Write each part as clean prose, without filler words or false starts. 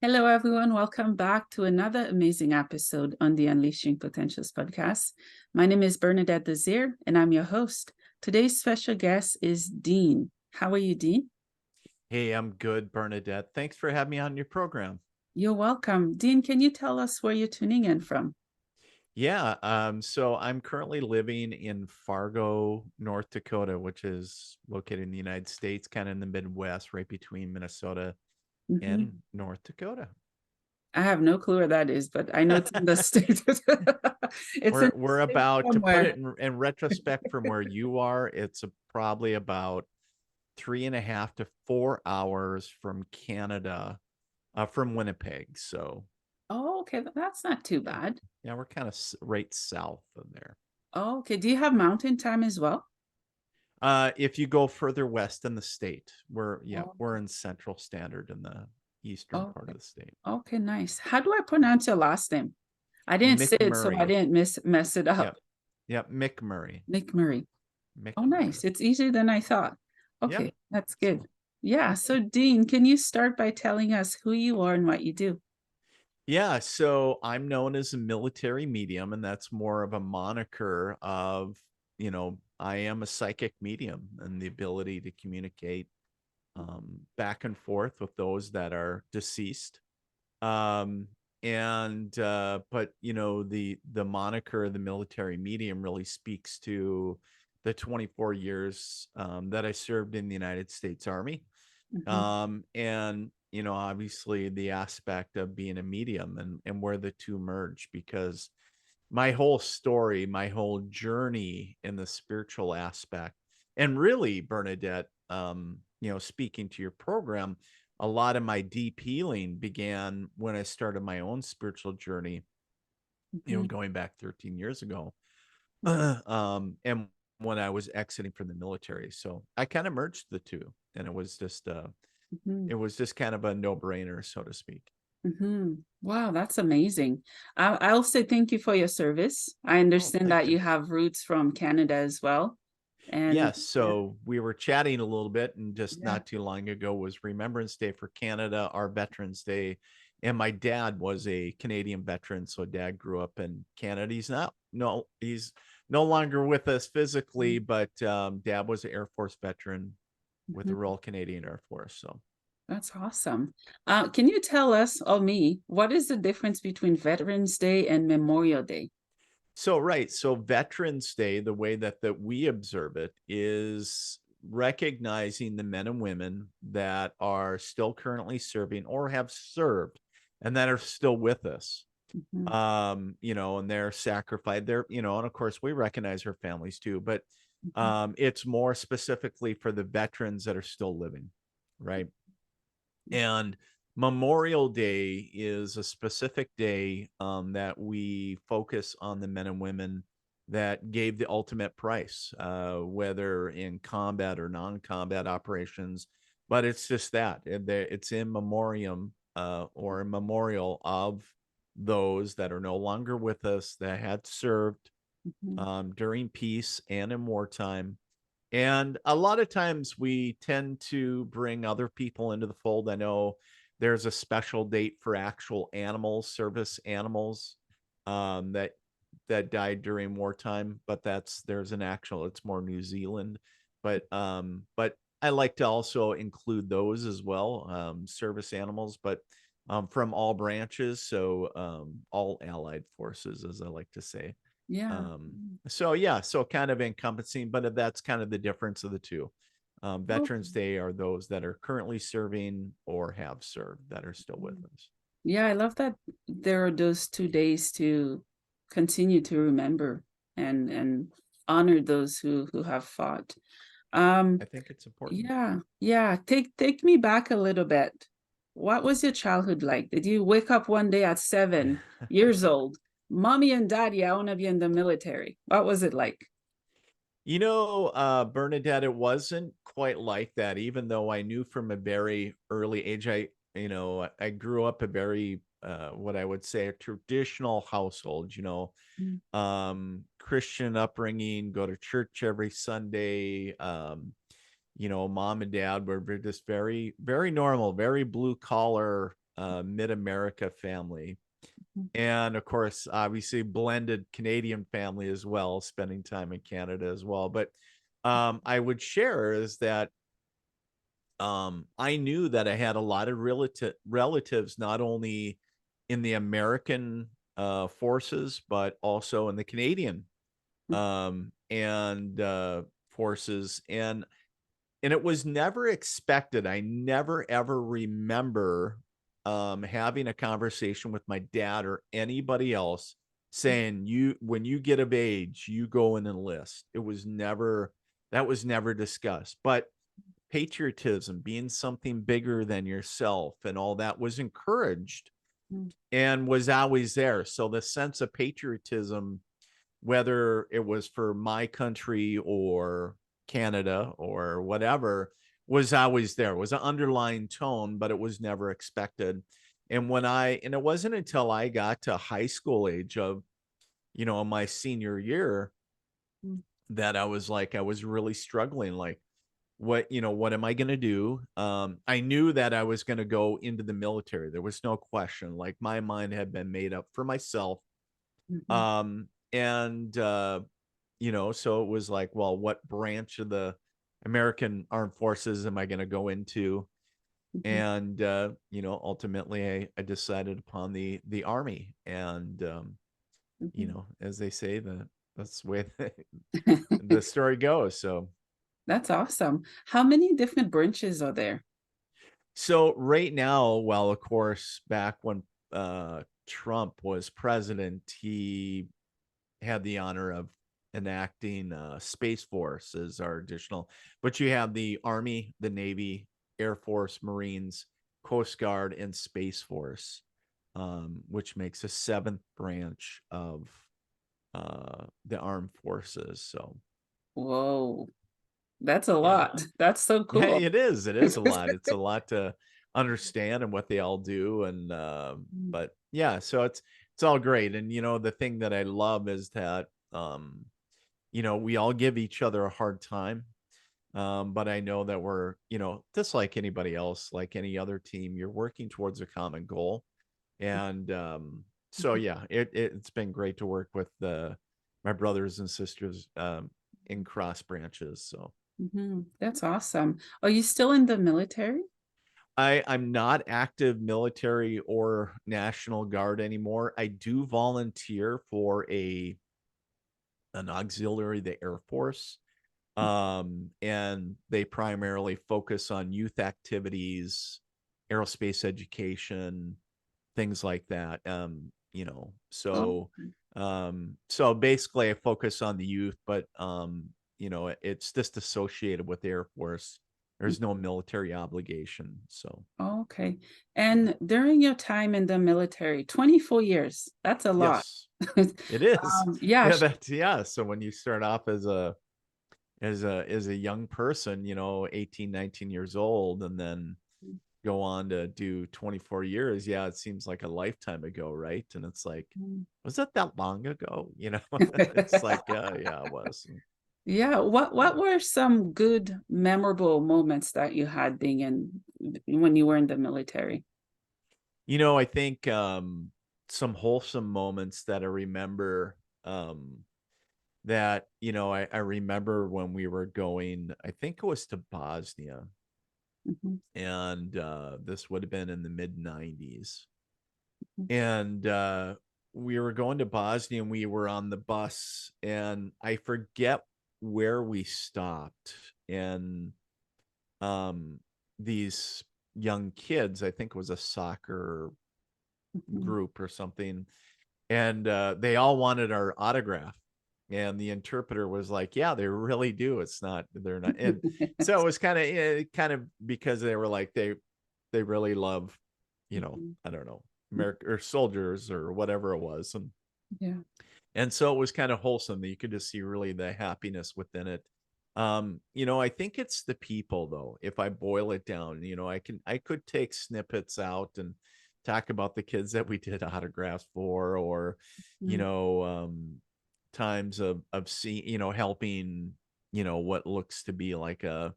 Hello, everyone. Welcome back to another amazing episode on the Unleashing Potentials podcast. My name is Bernadette Desir, and I'm your host. Today's special guest is Dean. How are you, Dean? Hey, I'm good, Bernadette. Thanks for having me on your program. You're welcome. Dean, can you tell us where you're tuning in from? Yeah, so I'm currently living in Fargo, North Dakota, which is located in the United States, kind of in the Midwest, right between Minnesota Mhm. and North Dakota. I have no clue where that is, but I know it's in the state. It's in the We're state about to put somewhere. it in retrospect from where you are. Probably about 3.5 to 4 hours from Canada, from Winnipeg. So Oh, okay. That's not too yeah, bad. yeah, we're kind of right south of there. Oh, okay. Do you have mountain time as well? If you go further west in the state, Oh, we're in Central Standard in the eastern part okay. of the state. Okay, nice. How do I pronounce your last name? I didn't say it, so I McMurray. didn't mess it up. Yep. Yep. McMurray. McMurray. Oh, McMurray. nice. It's easier than I thought. Yeah. Okay, that's good. So Yeah. So, Dean, can you start by telling us who you are and what you do? yeah, so I'm known as a military medium, and that's more of a moniker of, I am a psychic medium and the ability to communicate back and forth with those that are deceased. um and but the moniker the military medium really speaks to the 24 years that I served in the United States Army, Mhm. and obviously the aspect of being a medium and where the two merge, because my whole story, my whole journey in the spiritual aspect, and really, Bernadette, speaking to your program, a lot of my deep healing began when I started my own spiritual journey, Mhm. going back 13 years ago, and when I was exiting from the military. So I kind of merged the two, and Mhm. it was just kind of a no-brainer, so to speak. Mhm. Wow, that's amazing. I'll say thank you for your service. I Oh, understand thank that you. you have roots from Canada as well. And Yes, so we were chatting a little bit, and just yeah. not too long ago was Remembrance Day for Canada, our Veterans Day, and my dad was a Canadian veteran, so dad grew up in Canada. He's no longer with us physically, but dad was an Air Force veteran with the Mhm. Royal Canadian Air Force. So That's awesome. Can you tell us, or me, what is the difference between Veterans Day and Memorial Day? right, so Veterans Day, the way that we observe it is recognizing the men and women that are still currently serving or have served and that are still with us. Mhm. And they're sacrificed. And of course we recognize their families too, but Mhm. it's more specifically for the veterans that are still living, right? And Memorial Day is a specific day that we focus on the men and women that gave the ultimate price, whether in combat or non-combat operations. But it's just that it's in memoriam, or a memorial of those that are no longer with us, that had served Mhm. during peace and in wartime. And a lot of times we tend to bring other people into the fold. I know there's a special date for actual animals, service animals, that died during wartime, but it's more New Zealand. But I like to also include those as well, service animals, but from all branches, so all allied forces, as I like to say. Yeah. Um, so yeah, so kind of encompassing, but that's kind of the difference of the two. Okay. Veterans Day are those that are currently serving or have served that are still with us. Yeah, I love that there are those 2 days to continue to remember and honor those who have fought. I think it's important. Yeah, yeah. Take me back a little bit. What was your childhood like? Did you wake up one day at 7 years old? Mommy and daddy, I want to be in the military. What was it like? Bernadette, it wasn't quite like that, even though I knew from a very early age. I grew up a very, what I would say, a traditional household, Mm. Christian upbringing, go to church every Sunday. Mom and dad were just very, very normal, very blue collar, mid-America family. Mhm. And of course, obviously blended Canadian family as well, spending time in Canada as well. But I would share is that I knew that I had a lot of relatives, not only in the American forces, but also in the Canadian and forces. And it was never expected. I never ever remember having a conversation with my dad or anybody else saying, you when you get of age, you go and enlist. It was never That was never discussed. But patriotism, being something bigger than yourself and all that was encouraged Mhm. and was always there. So the sense of patriotism, whether it was for my country or Canada or whatever, was always there. It was an underlying tone, but it was never expected. And it wasn't until I got to high school age of, my senior year Mhm. that I was really struggling. Like, what am I going to do? I knew that I was going to go into the military. There was no question. Like, my mind had been made up for myself. Mhm. And so it was like, well, what branch of the American Armed Forces am I going to go into? Mhm. And ultimately I decided upon the Army. And Mhm. as they say, that's the way the story goes. That's awesome. How many different branches are there? So right now, well, of course, back when Trump was president, he had the honor of enacting Space Force as our additional, but you have the Army, the Navy, Air Force, Marines, Coast Guard, and Space Force, which makes a seventh branch of the armed forces. So Whoa, that's a yeah. lot. That's so Yeah, cool. it is. It is a lot. It's a lot to understand and what they all do. And Mm. but yeah, so it's all great. And the thing that I love is that we all give each other a hard time. But I know that we're, just like anybody else, like any other team, you're working towards a common goal. And so Mhm. yeah, it's been great to work with my brothers and sisters in cross branches. So Mhm. That's awesome. Are you still in the military? I'm not active military or National Guard anymore. I do volunteer for an auxiliary, the Air Force. And they primarily focus on youth activities, aerospace education, things like that. Oh, So basically I focus on the youth, but it's just associated with the Air Force. There's no military obligation. So okay. And during your time in the military, 24 years, that's a lot. yes, it is. Yeah. Yeah, yeah. So when you start off as a young person, 18, 19 years old, and then go on to do 24 years, yeah, it seems like a lifetime ago, right? And it's like, was that long ago? It's like, yeah, it was. Yeah. What were some good, memorable moments that you had being in when you were in the military? I think some wholesome moments that I remember, that I remember when we were going, I think it was to Bosnia, Mhm. and this would have been in the mid 90s. Mhm. And we were going to Bosnia, and we were on the bus, and I forget where we stopped. And um these young kids, I think it was a soccer Mhm. group or something, and they all wanted our autograph. And the interpreter was like, yeah, they really do. They're not. And so it was kind of because they were like, they really love, Mhm. I don't know, America or soldiers or whatever it was. Yeah. And so it was kind of wholesome that you could just see really the happiness within it. I think it's the people, though. If I boil it down, I could take snippets out and talk about the kids that we did autographs for, or you Mhm. know times of seeing, helping, what looks to be like uh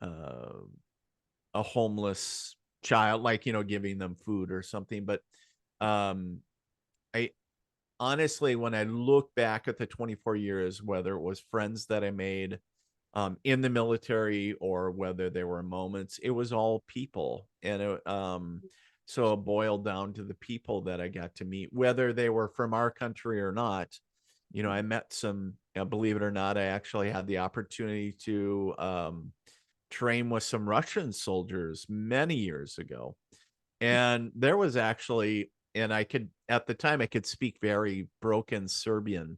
a homeless child, like, giving them food or something. But um, I honestly, when I look back at the 24 years, whether it was friends that I made in the military or whether there were moments, it was all people. And so it boiled down to the people that I got to meet, whether they were from our country or not. I met some, believe it or not, I actually had the opportunity to train with some Russian soldiers many years ago. And there was actually, and at the time, I could speak very broken Serbian.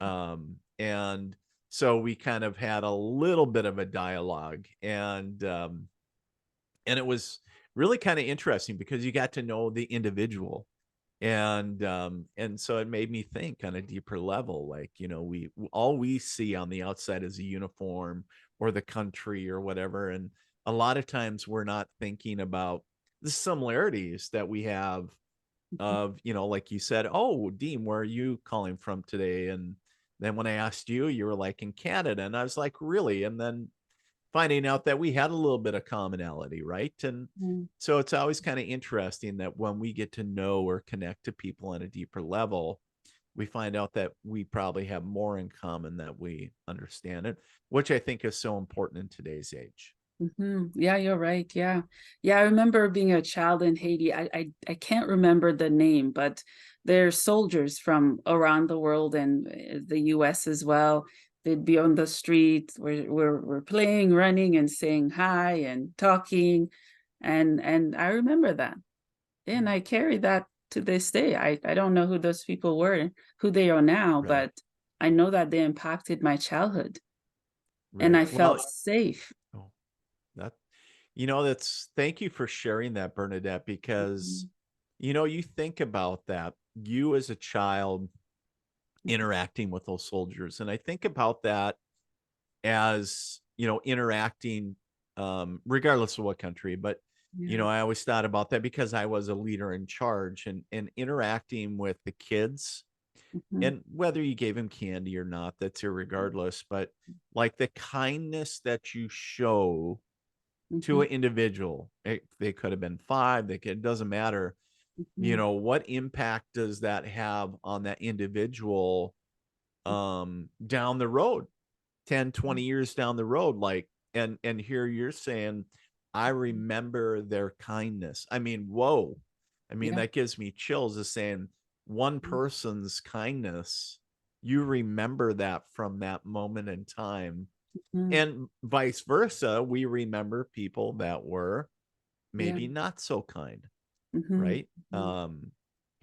And so we kind of had a little bit of a dialogue, and it was really kind of interesting because you got to know the individual. And so it made me think on a deeper level, like, we all we see on the outside is a uniform or the country or whatever. And a lot of times we're not thinking about the similarities that we have of, like you said, oh, Dean, where are you calling from today? And then when I asked you, you were like in Canada. And I was like, really? And then finding out that we had a little bit of commonality, right? And Mm. so it's always kind of interesting that when we get to know or connect to people on a deeper level, we find out that we probably have more in common that we understand it, which I think is so important in today's age. Yeah, you're right. Yeah. Yeah, I remember being a child in Haiti. I can't remember the name, but there's soldiers from around the world and the US as well. They'd be on the street. We're playing, running, and saying hi and talking. And I remember that. And I carry that to this day. I don't know who those people were, who they are now, Right. but I know that they impacted my childhood and Right. I Well, felt safe. oh, that, that's, thank you for sharing that, Bernadette, because, Mhm. you think about that, you as a child interacting with those soldiers. And I think about that as, interacting, regardless of what country, but, Yeah. I always thought about that because I was a leader in charge, and interacting with the kids, Mhm. and whether you gave them candy or not, that's irregardless, but like the kindness that you show to Mhm. an individual, they could have been five, it doesn't matter, Mhm. what impact does that have on that individual down the road, 10, 20 years down the road? Like, and here you're saying, I Mhm. remember their kindness. I mean, whoa. I mean, Yeah. that gives me chills, is saying one person's kindness, you remember that from that moment in time. Mhm. And vice versa, we remember people that were Yeah. maybe not so kind, Mhm. right? Mhm.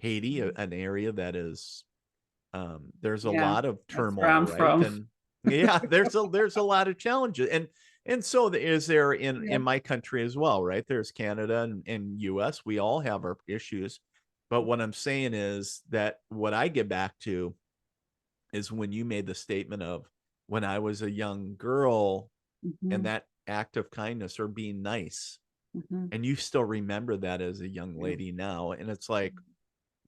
Haiti, Mhm. an area that is, there's a Yeah, lot of that's where turmoil, I'm right? from. And yeah, there's a lot of challenges. And so is there Yeah. in my country as well, right? There's Canada and US. We all have our issues. But what I'm saying is that what I get back to is when you made the statement of, when I was a young girl, and Mhm. that act of kindness or being nice, Mhm. and you still remember that as a young Yeah. lady now. And it's like,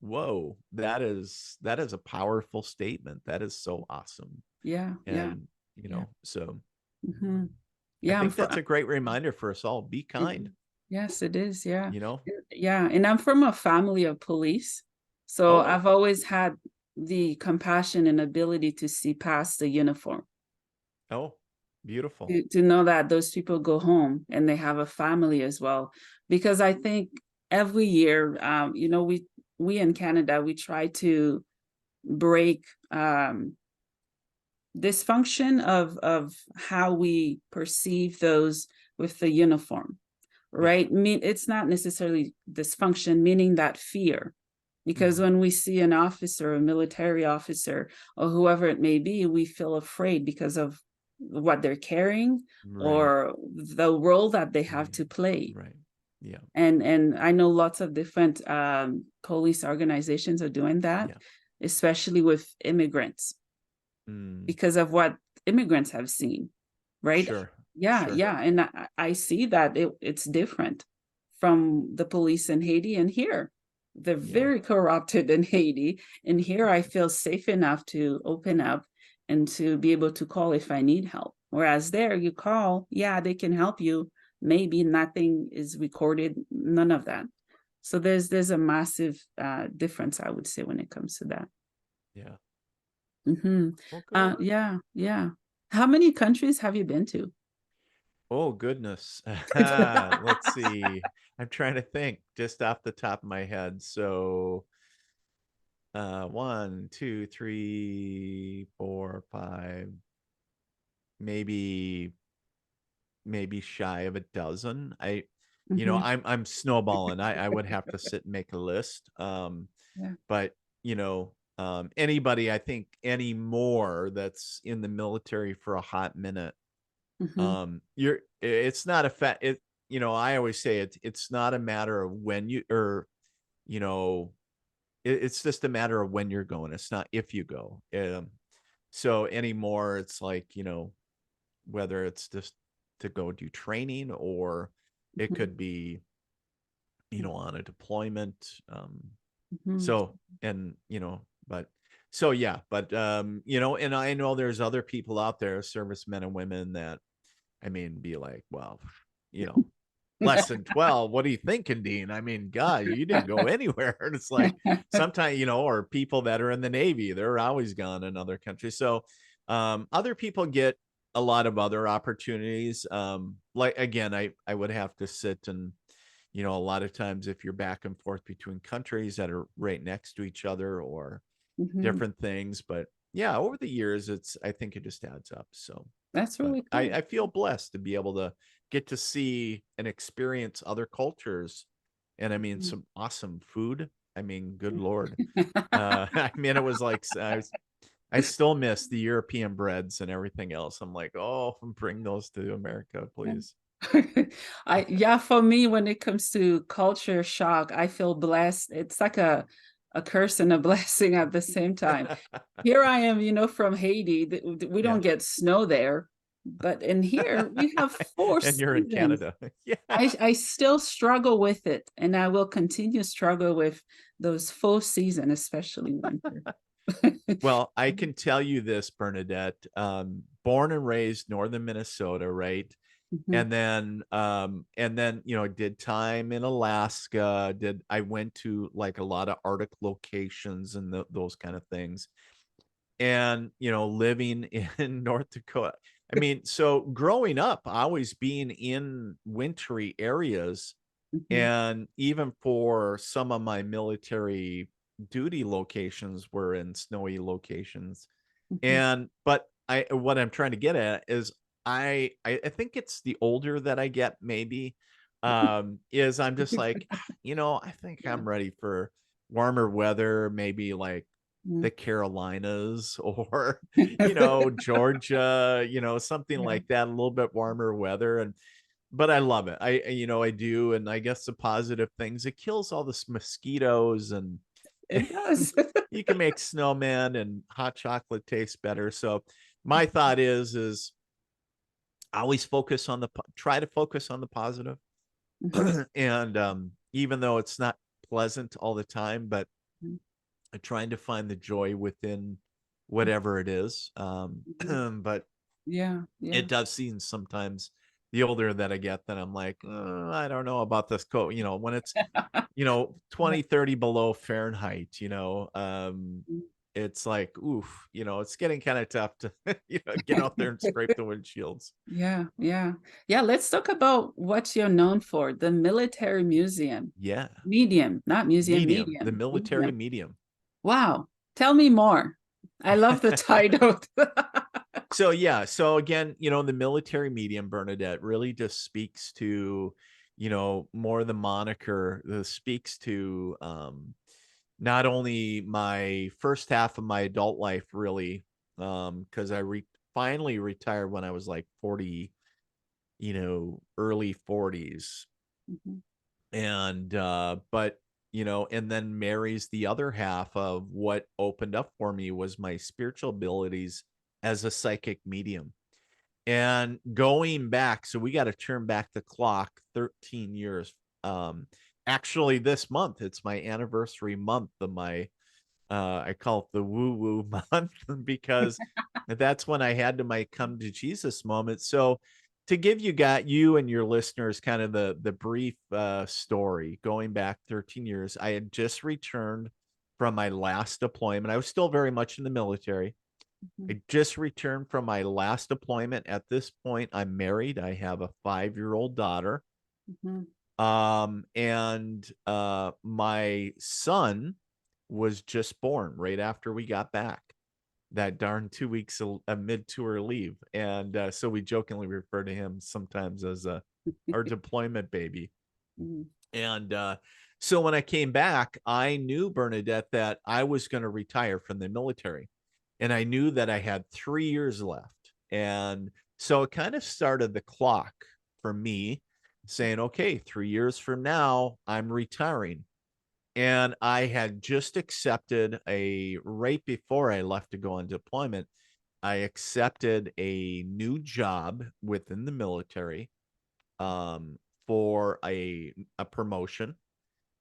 whoa, that is a powerful statement. That is so awesome. Yeah. Yeah. And, Yeah. so Mhm. I Yeah, I'm think from that's a great reminder for us all. Be kind, yes, it is. Yeah. you know? Yeah, and I'm from a family of police. So Oh, I've always had the compassion and ability to see past the uniform. oh, beautiful. To know that those people go home and they have a family as well. Because I think every year, we in Canada, we try to break dysfunction of how we perceive those with the uniform, Yeah. right? It's not necessarily dysfunction, meaning that fear. Because Mhm. when we see an officer, a military officer, or whoever it may be, we feel afraid because of what they're carrying Right. or the role that they have Right. to play. Right. Yeah. And I know lots of different police organizations are doing that, Yeah. especially with immigrants, Mm, because of what immigrants have seen, right? sure. Yeah, Sure. yeah. And I see that it's different from the police in Haiti and here. They're Yeah. very corrupted in Haiti. And here I feel safe enough to open up and to be able to call if I need help. Whereas there you call, yeah, they can help you, maybe nothing is recorded, none of that. So there's a massive difference, I would say, when it comes to that. Yeah. Well, good. Yeah. How many countries have you been to? Oh, goodness. Let's see. I'm trying to think just off the top of my head. So, 1, 2, 3, 4, 5, maybe shy of a dozen. Mhm. I'm snowballing. I would have to sit and make a list. Yeah. But anybody I think anymore that's in the military for a hot minute, Mhm. you're it's not a I always say it's not a matter of when you know it's just a matter of when you're going. It's not if you go. So anymore it's like, whether it's just to go do training, or it Mhm. could be, on a deployment. Mhm. So, and, but so, yeah, but, and I know there's other people out there, servicemen and women that, I mean, be like, well, you know, less than 12. What are you thinking, Dean? I mean, God, you didn't go anywhere. And it's like sometimes, or people that are in the Navy, they're always gone in other countries. So other people get a lot of other opportunities. Like again, I would have to sit and, a lot of times if you're back and forth between countries that are right next to each other or Mhm. different things. But yeah, over the years, I think it just adds up. So, That's but really I, cool. I feel blessed to be able to get to see and experience other cultures. And I mean, Mhm. some awesome food. I mean, good Lord. I mean, it was like, I still miss the European breads and everything else. I'm like, oh, bring those to America, please. Yeah, for me, when it comes to culture shock, I feel blessed. It's like a curse and a blessing at the same time. Here I am, from Haiti. We Yeah. don't get snow there, but in here we have four And you're in seasons. Canada. Yeah. I still struggle with it, and I will continue to struggle with those full season, especially winter. Well, I can tell you this, Bernadette, born and raised northern Minnesota, right? Mhm, And then, did time in Alaska, I went to like a lot of Arctic locations and those kind of things. And, living in North Dakota. I mean, so growing up, always being in wintry areas, mhm, and even for some of my military duty locations were in snowy locations. mhm. And but what I'm trying to get at is I think it's the older that I get, maybe, is I'm just like, I think Yeah. I'm ready for warmer weather, maybe like Mm. the Carolinas or, Georgia, something Yeah. like that, a little bit warmer weather. And but I love it. I do. And I guess the positive things, it kills all the mosquitoes, and It does. you can make snowmen and hot chocolate taste better. So my thought is always try to focus on the positive. Mhm, And even though it's not pleasant all the time, but mhm, trying to find the joy within mhm, whatever it is. mhm. But Yeah, yeah. it does seem sometimes the older that I get, that I'm like, I don't know about this coat, when it's, Yeah. 20, 30 below Fahrenheit, Mm. it's like, oof, it's getting kind of tough to, get out there and scrape the windshields. Yeah, yeah. Yeah, let's talk about what you're known for, the military museum. Yeah. Medium, not museum, Medium, the medium. military Medium. medium. Wow. Tell me more. I love the title. So yeah, so again, the military medium, Bernadette, really just speaks to, more the moniker that speaks to not only my first half of my adult life, really, because finally retired when I was like 40, early 40s. Mhm, And but and then marries the other half of what opened up for me was my spiritual abilities as a psychic medium. And going back, so we got to turn back the clock 13 years. Um, Actually, this month, it's my anniversary month of my, I call it the woo woo month, because that's when I had my come to Jesus moment. So to give you and your listeners kind of the brief story, going back 13 years, I had just returned from my last deployment. I was still very much in the military. Mhm. I just returned from my last deployment. At this point, I'm married. I have a 5-year-old daughter. Mhm. And my son was just born right after we got back. That darn 2 weeks of mid-tour leave. And so we jokingly refer to him sometimes as our deployment baby. Mhm. And so when I came back, I knew, Bernadette, that I was going to retire from the military. And I knew that I had 3 years left. And so it kind of started the clock for me saying, okay, 3 years from now, I'm retiring. And I had just accepted right before I left to go on deployment, I accepted a new job within the military, um, for a promotion.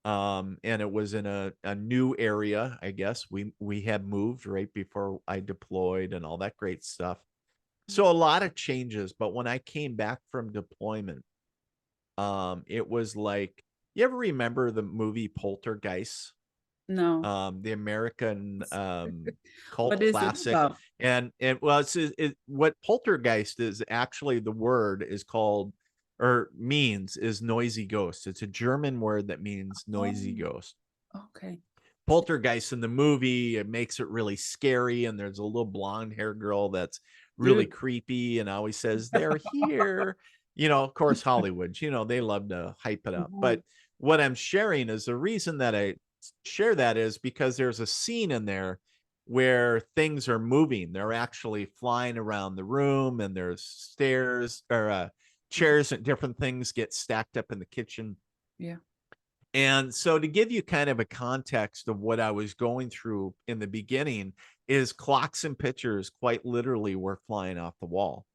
And it was in a new area, I guess. We had moved right before I deployed and all that great stuff. So a lot of changes, but when I came back from deployment, it was like, you ever remember the movie Poltergeist? No. The American cult What is it classic. about? And well, what poltergeist is, actually the word is called, or means, is noisy ghost. It's a German word that means noisy Oh, ghost. okay. Poltergeist in the movie, it makes it really scary, and there's a little blonde hair girl that's really Dude. creepy and always says they're here. Of course, Hollywood, they love to hype it up. Mhm. But what I'm sharing is, the reason that I share that is because there's a scene in there where things are moving. They're actually flying around the room, and there's stairs, or chairs, and different things get stacked up in the kitchen. Yeah. And so, to give you kind of a context of what I was going through in the beginning, is clocks and pictures quite literally were flying off the wall.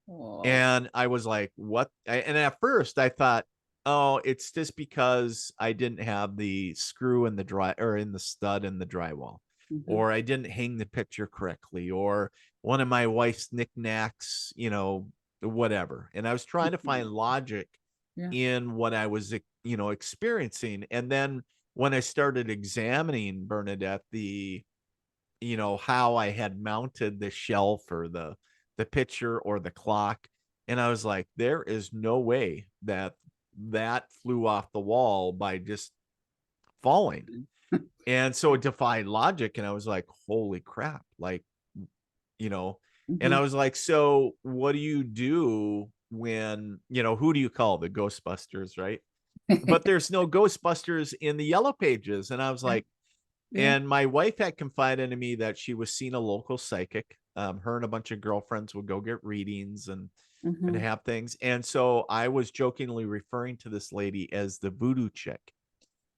Oh. And I was like, what? And at first I thought, oh, it's just because I didn't have the screw in the stud in the drywall, Mhm. or I didn't hang the picture correctly, or one of my wife's knickknacks, whatever. And I was trying to find logic Yeah. in what I was, experiencing. And then when I started examining, Bernadette, how I had mounted the shelf, or the picture or the clock, and I was like, there is no way that flew off the wall by just falling. And so it defied logic, and I was like, holy crap, like, you know, and I Mhm. was like, so what do you do when, who do you call? The Ghostbusters, right? But there's no Ghostbusters in the yellow pages. And I was Yeah. like, Yeah. and my wife had confided in me that she was seeing a local psychic. Her and a bunch of girlfriends would go get readings and Mhm. have things. And so I was jokingly referring to this lady as the voodoo chick.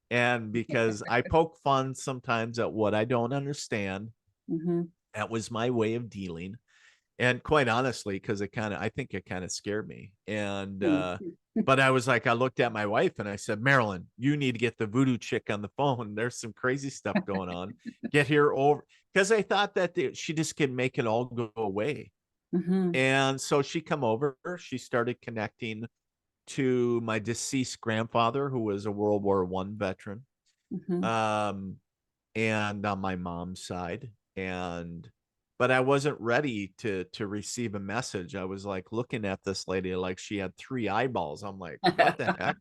And because I poke fun sometimes at what I don't understand, Mhm. that was my way of dealing. And quite honestly, because I think it kind of scared me. And Mm. but I was like, I looked at my wife and I said, Marilyn, you need to get the voodoo chick on the phone. There's some crazy stuff going on. Get here over, because I thought that she just could make it all go away. Mhm. And so she come over, she started connecting to my deceased grandfather, who was a World War I veteran. Mhm. Um, and on my mom's side. And but I wasn't ready to receive a message. I was like looking at this lady like she had 3 eyeballs. I'm like, what the heck?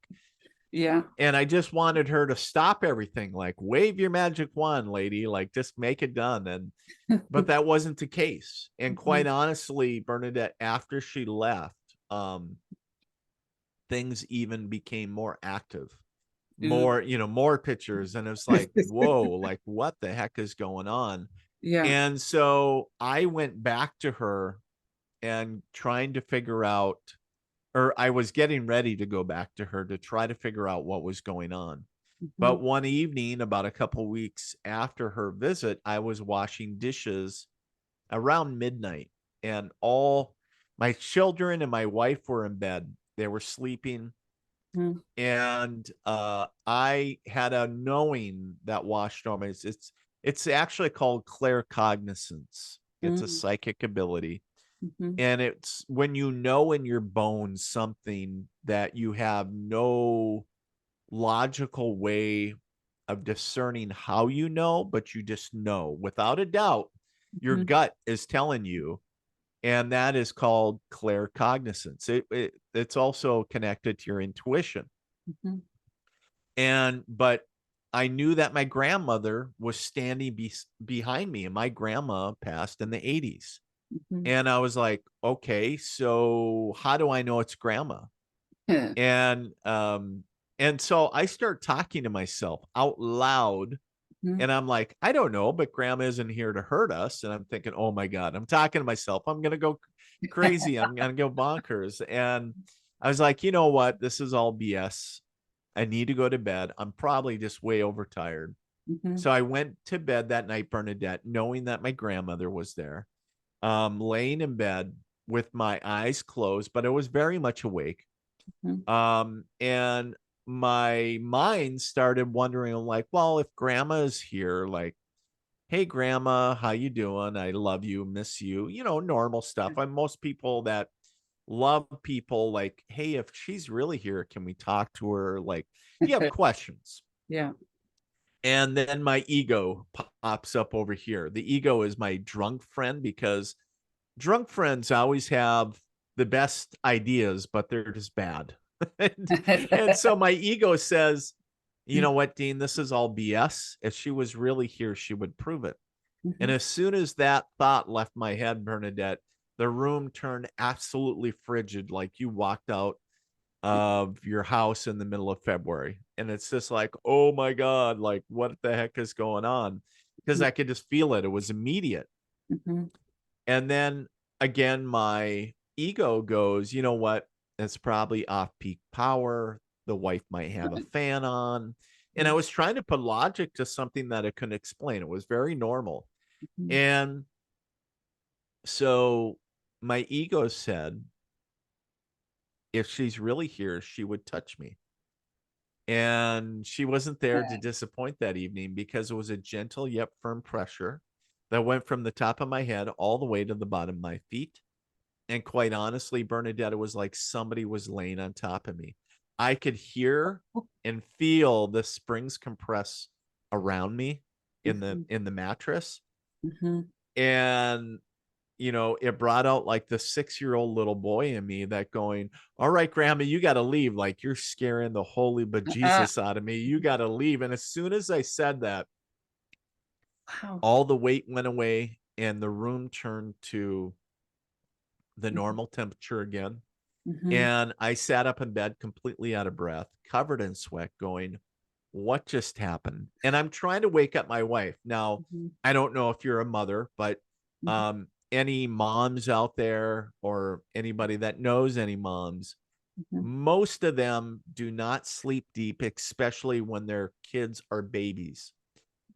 Yeah. And I just wanted her to stop everything, like, wave your magic wand, lady, like, just make it done. And but that wasn't the case. And quite Mhm. honestly, Bernadette, after she left, things even became more active, Dude. more pictures. And it's like, whoa, like, what the heck is going on? Yeah. And so I went back to her and trying to figure out, or I was getting ready to go back to her to try to figure out what was going on. Mhm. But one evening, about a couple weeks after her visit, I was washing dishes around midnight, and all my children and my wife were in bed. They were sleeping. Mhm. And I had a knowing that washed over me. It's actually called claircognizance. It's a Mhm. psychic ability. Mhm. And it's when you know in your bones something that you have no logical way of discerning how you know, but you just know without a doubt, your Mhm. gut is telling you, and that is called claircognizance. It's also connected to your intuition. Mhm. But I knew that my grandmother was standing behind me, and my grandma passed in the 80s. Mhm. And I was like, okay, so how do I know it's grandma? Yeah. And so I start talking to myself out loud, Mhm. and I'm like, I don't know, but grandma isn't here to hurt us. And I'm thinking, oh my God, I'm talking to myself. I'm gonna go crazy. I'm gonna go bonkers. And I was like, you know what? This is all BS. I need to go to bed. I'm probably just way overtired. Mhm. So I went to bed that night, Bernadette, knowing that my grandmother was there, laying in bed with my eyes closed, but I was very much awake. Mhm. And my mind started wondering, like, well, if grandma is here, like, hey grandma, how you doing? I love you, miss you, normal stuff. And most people that love people, like, hey, if she's really here, can we talk to her? Like, you have questions. Yeah. And then my ego pops up over here. The ego is my drunk friend, because drunk friends always have the best ideas, but they're just bad. and so my ego says, you know what, Dean, this is all BS. If she was really here, she would prove it. And Mhm. as soon as that thought left my head, Bernadette, the room turned absolutely frigid, like you walked out of your house in the middle of February. And it's just like, oh my God, like what the heck is going on? Because I could just feel it. It was immediate. Mhm. And then again, my ego goes, you know what? It's probably off peak power. The wife might have a fan on. And I Mhm. was trying to put logic to something that I couldn't explain. It was very normal. Mhm. And so my ego said, if she's really here, she would touch me. And she wasn't there to disappoint that evening, because it was a gentle yet firm pressure that went from the top of my head all the way to the bottom of my feet. And quite honestly, Bernadette, it was like somebody was laying on top of me. I could hear and feel the springs compress around me in the Mhm. mattress. Mhm. And it brought out like the 6-year-old little boy in me that going, all right, grandma, you got to leave. Like, you're scaring the holy Ah, bejesus out of me. You got to leave. And as soon as I said that, wow. all the weight went away and the room turned to the Mhm. normal temperature again. Mhm. And I sat up in bed completely out of breath, covered in sweat, going, what just happened? And I'm trying to wake up my wife. Now, Mhm. I don't know if you're a mother, but Mhm. any moms out there, or anybody that knows any moms, Mhm. most of them do not sleep deep, especially when their kids are babies.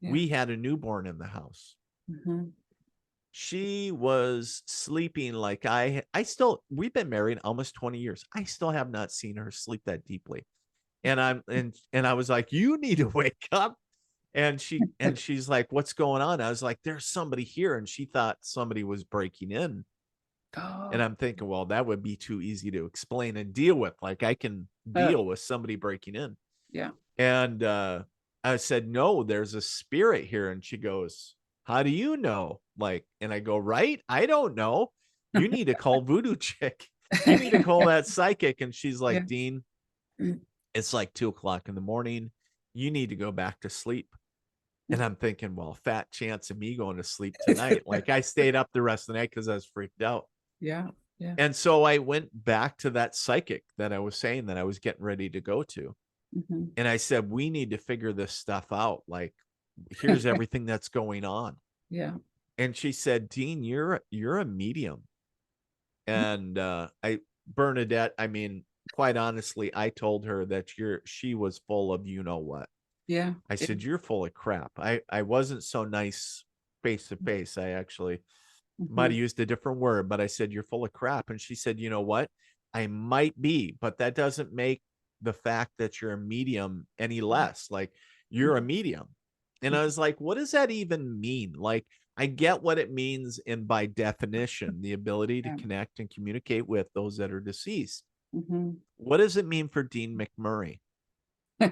Yeah. We had a newborn in the house. Mhm. She was sleeping like I still, we've been married almost 20 years. I still have not seen her sleep that deeply. And I was like, you need to wake up. And she's like, what's going on? I was like, there's somebody here. And she thought somebody was breaking in. And Oh, I'm thinking, well, that would be too easy to explain and deal with. Like, I can uh, deal with somebody breaking in. yeah. And I said, no, there's a spirit here. And she goes, how do you know? Like, and I go, right? I don't know. You need to call Voodoo Chick. You need to call that psychic. And she's Yeah. like, Dean, it's like 2 o'clock in the morning. You need to go back to sleep. And I'm thinking, well, fat chance of me going to sleep tonight. Like, I stayed up the rest of the night because I was freaked out. Yeah. Yeah. And so I went back to that psychic that I was saying that I was getting ready to go to. Mhm. And I said, we need to figure this stuff out. Like, here's everything that's going on. Yeah. And she said, Dean, you're a medium. And I Bernadette, I mean, quite honestly, I told her that she was full of you know what. Yeah. I Yeah. said, you're full of crap. I wasn't so nice face to face. I actually might Mhm. have used a different word, but I said, you're full of crap. And she said, you know what? I might be, but that doesn't make the fact that you're a medium any less. Like, you're a medium. And I was like, what does that even mean? Like, I get what it means, and by definition, the ability to Yeah. connect and communicate with those that are deceased. Mm-hmm. What does it mean for Dean McMurray?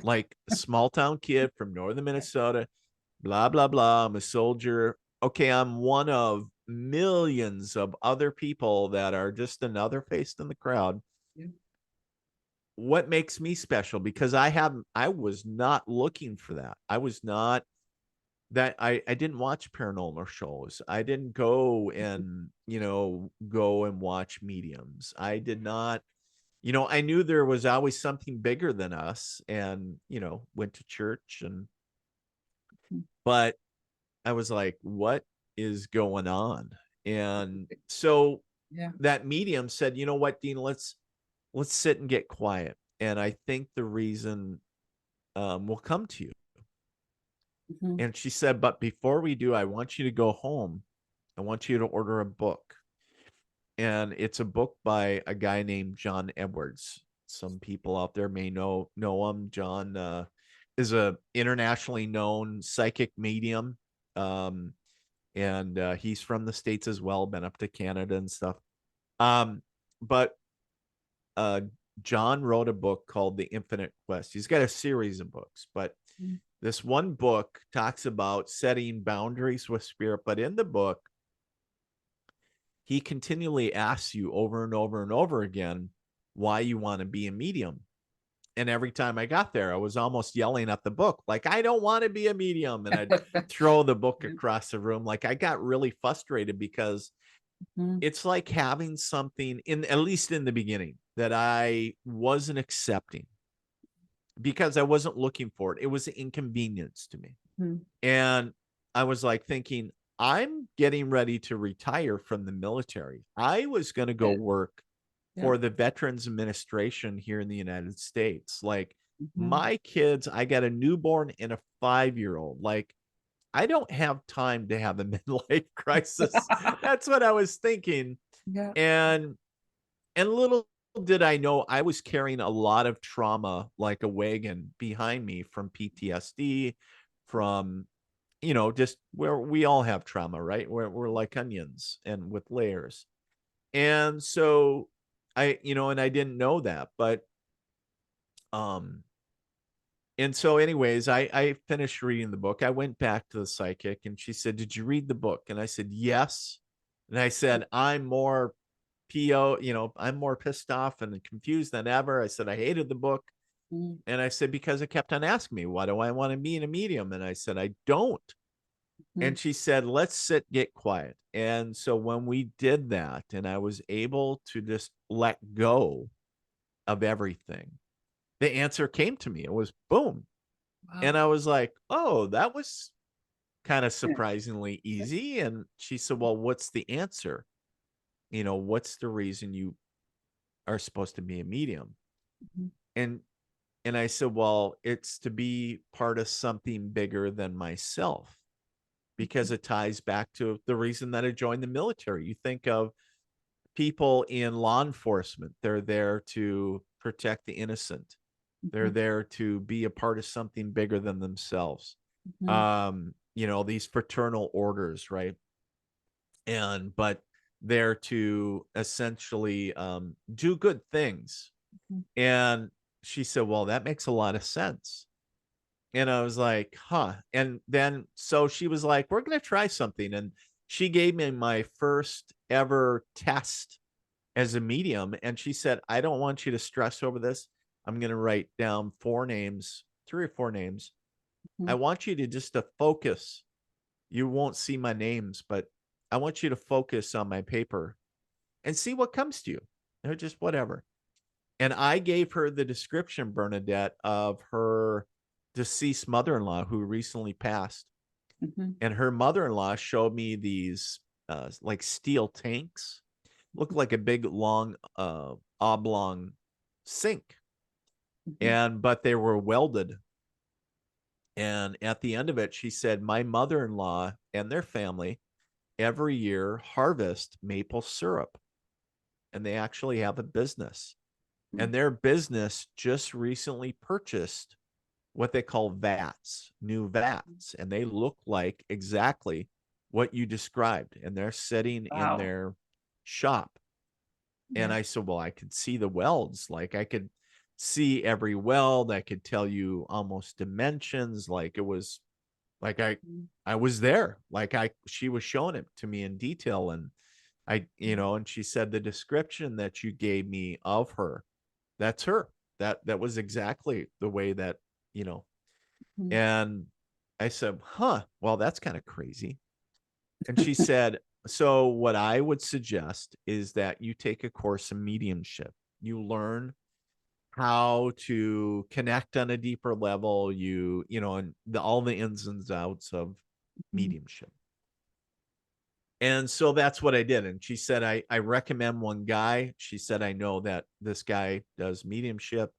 Like a small town kid from northern Minnesota, blah, blah, blah. I'm a soldier. Okay, I'm one of millions of other people that are just another face in the crowd. Yeah. What makes me special? Because I was not looking for that. I was not that I didn't watch paranormal shows. I didn't go and, go and watch mediums. I did not, I knew there was always something bigger than us and, went to church but I was like, what is going on? And so Yeah. that medium said, you know what, Dean, let's sit and get quiet. And I think the reason will come to you. Mm-hmm. And she said, but before we do, I want you to go home. I want you to order a book. And it's a book by a guy named John Edwards. Some people out there may know him. John is a internationally known psychic medium. And he's from the States as well, been up to Canada and stuff. But John wrote a book called The Infinite Quest. He's got a series of books, but this one book talks about setting boundaries with spirit. But in the book, he continually asks you over and over and over again why you want to be a medium. And every time I got there, I was almost yelling at the book, like, I don't want to be a medium. And I'd throw the book across the room. Like, I got really frustrated because Mm-hmm. it's like having something at least in the beginning, that I wasn't accepting because I wasn't looking for it. It was an inconvenience to me. Mm-hmm. And I was like thinking, I'm getting ready to retire from the military. I was going to go work for the Veterans Administration here in the United States. Like, Mm-hmm. my kids, I got a newborn and a 5-year-old. Like, I don't have time to have a midlife crisis. That's what I was thinking. Yeah. And little did I know, I was carrying a lot of trauma like a wagon behind me from PTSD, from, just where we all have trauma, right? We're like onions and with layers. And so and I didn't know that, but um and so anyways, I finished reading the book. I went back to the psychic and she said, "Did you read the book?" And I said, "Yes." And I said, "I'm more I'm more pissed off and confused than ever." I said, "I hated the book." Mm-hmm. And I said, because it kept on asking me, why do I want to be in a medium? And I said, I don't. And she said, let's sit, get quiet. And so when we did that, and I was able to just let go of everything, the answer came to me. It was boom. Wow. And I was like, oh, that was kind of Yeah. surprisingly easy. And she said, well, what's the answer? What's the reason you are supposed to be a medium? Mm-hmm. And I said, well, it's to be part of something bigger than myself, because it ties back to the reason that I joined the military. You think of people in law enforcement, they're there to protect the innocent. They're there to be a part of something bigger than themselves. Mm-hmm. These fraternal orders, right? But they're to essentially do good things. And she said, well, that makes a lot of sense. And I was like, huh. And then, so she was like, we're going to try something. And she gave me my first ever test as a medium. And she said, I don't want you to stress over this. I'm going to write down 4 names, 3 or 4 names. I want you to just to focus. You won't see my names, but I want you to focus on my paper and see what comes to you. Just whatever. And I gave her the description, Bernadette, of her deceased mother-in-law who recently passed. Mm-hmm. And her mother-in-law showed me these like steel tanks, looked like a big long oblong sink. But they were welded. And at the end of it, she said, my mother-in-law and their family every year harvest maple syrup. And they actually have a business. And their business just recently purchased what they call vats, new vats. And they look like exactly what you described, and they're sitting in Wow. their shop. And Yeah. I said, well, I could see the welds. Like I could see every weld. I could tell you almost dimensions. Like it was like Mm, I was there. Like she was showing it to me in detail. And and she said the description that you gave me of her, that's her. That was exactly the way that, you know, mm, and I said, huh, well, that's kind of crazy. And she said, so what I would suggest is that you take a course in mediumship. You learn how to connect on a deeper level, and all the ins and outs of mm, mediumship. And so that's what I did. And she said, I recommend one guy. She said, I know that this guy does mediumship.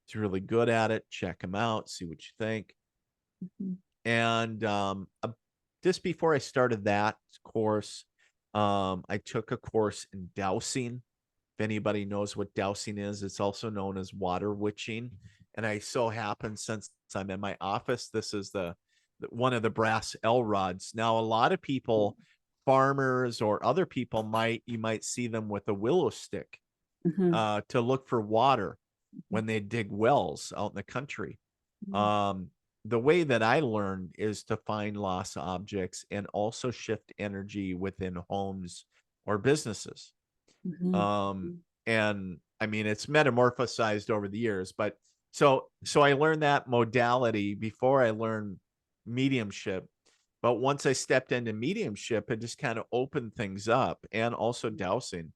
He's really good at it. Check him out, see what you think. mhm, And just before I started that course, I took a course in dowsing. If anybody knows what dowsing is, it's also known as water witching. And I so happen, since I'm in my office, this is one of the brass L rods. Now, a lot of people, farmers or other people, you might see them with a willow stick mhm, to look for water when they dig wells out in the country. mhm, Um, the way that I learned is to find lost objects and also shift energy within homes or businesses. mhm, Um, and I mean, it's metamorphosized over the years, but so I learned that modality before I learned mediumship. But once I stepped into mediumship, it just kind of opened things up, and also dowsing.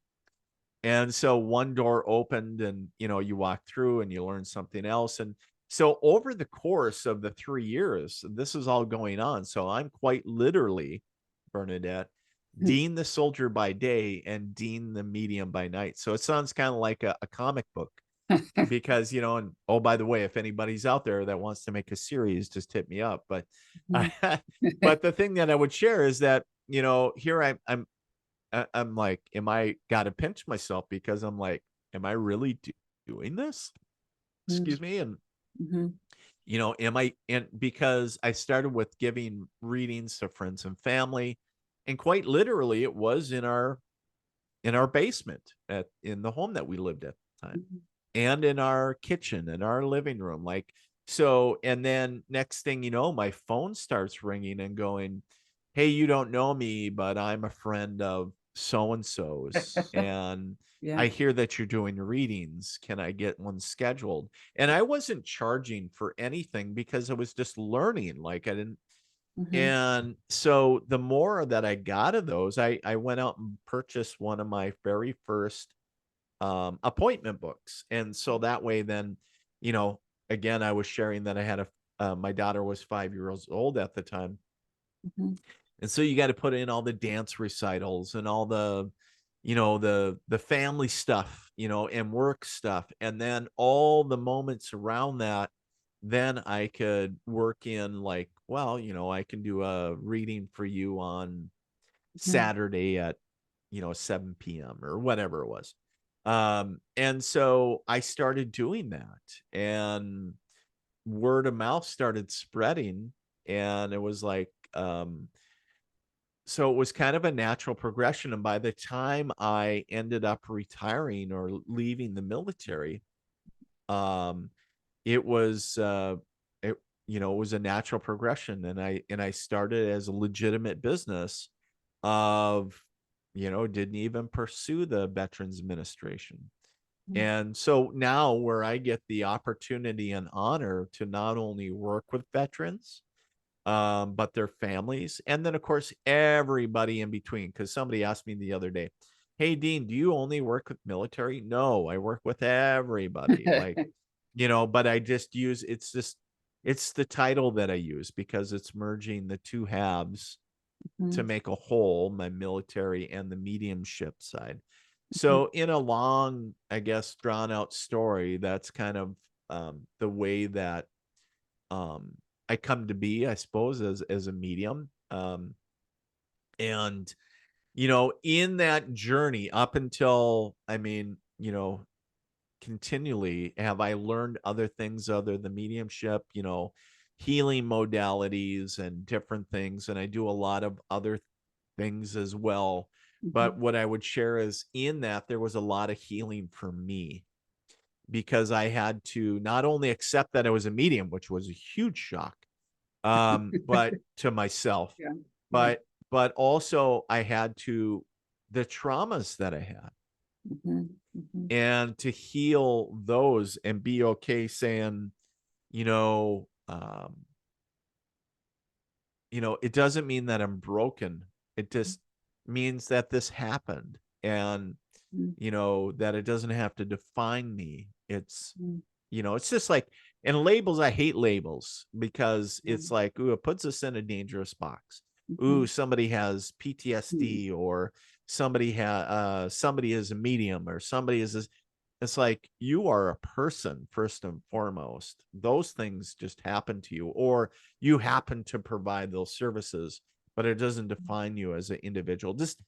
And so one door opened, and you walk through and you learn something else. And so over the course of the 3 years, this is all going on. So I'm quite literally, Bernadette, mhm. Dean the soldier by day and Dean the medium by night. So it sounds kind of like a comic book, because and oh, by the way, if anybody's out there that wants to make a series, just hit me up. But Mhm. but the thing that I would share is that here I'm like, am I got to pinch myself, because I'm like, am I really doing this? Mm, Excuse me. And mhm, am I? And because I started with giving readings to friends and family, and quite literally, it was in our basement in the home that we lived at the time, mhm, and in our kitchen, in our living room, like so. And then next thing you know, my phone starts ringing and going, hey, you don't know me, but I'm a friend of so and so's, and Yeah. I hear that you're doing readings. Can I get one scheduled? And I wasn't charging for anything, because I was just learning. Like I didn't. Mhm, And so the more that I got of those, I went out and purchased one of my very first appointment books. And so that way, then, you know, again, I was sharing that I had my daughter was 5 years old at the time. mhm, And so you got to put in all the dance recitals and all the, the family stuff, and work stuff. And then all the moments around that, then I could work in, like, well, I can do a reading for you on mhm, Saturday at 7 p.m. or whatever it was. And so I started doing that, and word of mouth started spreading, and it was like, so it was kind of a natural progression. And by the time I ended up retiring or leaving the military, um, it was, it, it was a natural progression. And I started as a legitimate business of, didn't even pursue the Veterans Administration. mhm, And so now, where I get the opportunity and honor to not only work with veterans, but their families, and then of course everybody in between. Because somebody asked me the other day, "Hey Dean, do you only work with military?" No, I work with everybody. Like, but I just use it's the title that I use, because it's merging the two halves to mhm, make a whole, my military and the mediumship side. mhm, So in a long, I guess, drawn out story, that's kind of the way that um, I come to be, I suppose, as a medium. And in that journey up until, I mean, continually have I learned other things other than mediumship, healing modalities and different things. And I do a lot of other things as well. But what I would share is in that there was a lot of healing for me, because I had to not only accept that I was a medium, which was a huge shock, but to myself, Yeah. Yeah. but also I had to, the traumas that I had, Mhm. Mhm. and to heal those and be okay saying, you know, it doesn't mean that I'm broken. It just means that this happened, and Mhm. that it doesn't have to define me. It's, Mhm. it's just like, and labels, I hate labels, because it's Mhm. like, ooh, it puts us in a dangerous box. Ooh, Mhm. somebody has Mhm. PTSD, or somebody is a medium, or somebody is this. It's like, you are a person first and foremost. Those things just happen to you, or you happen to provide those services, but it doesn't define you as an individual. Just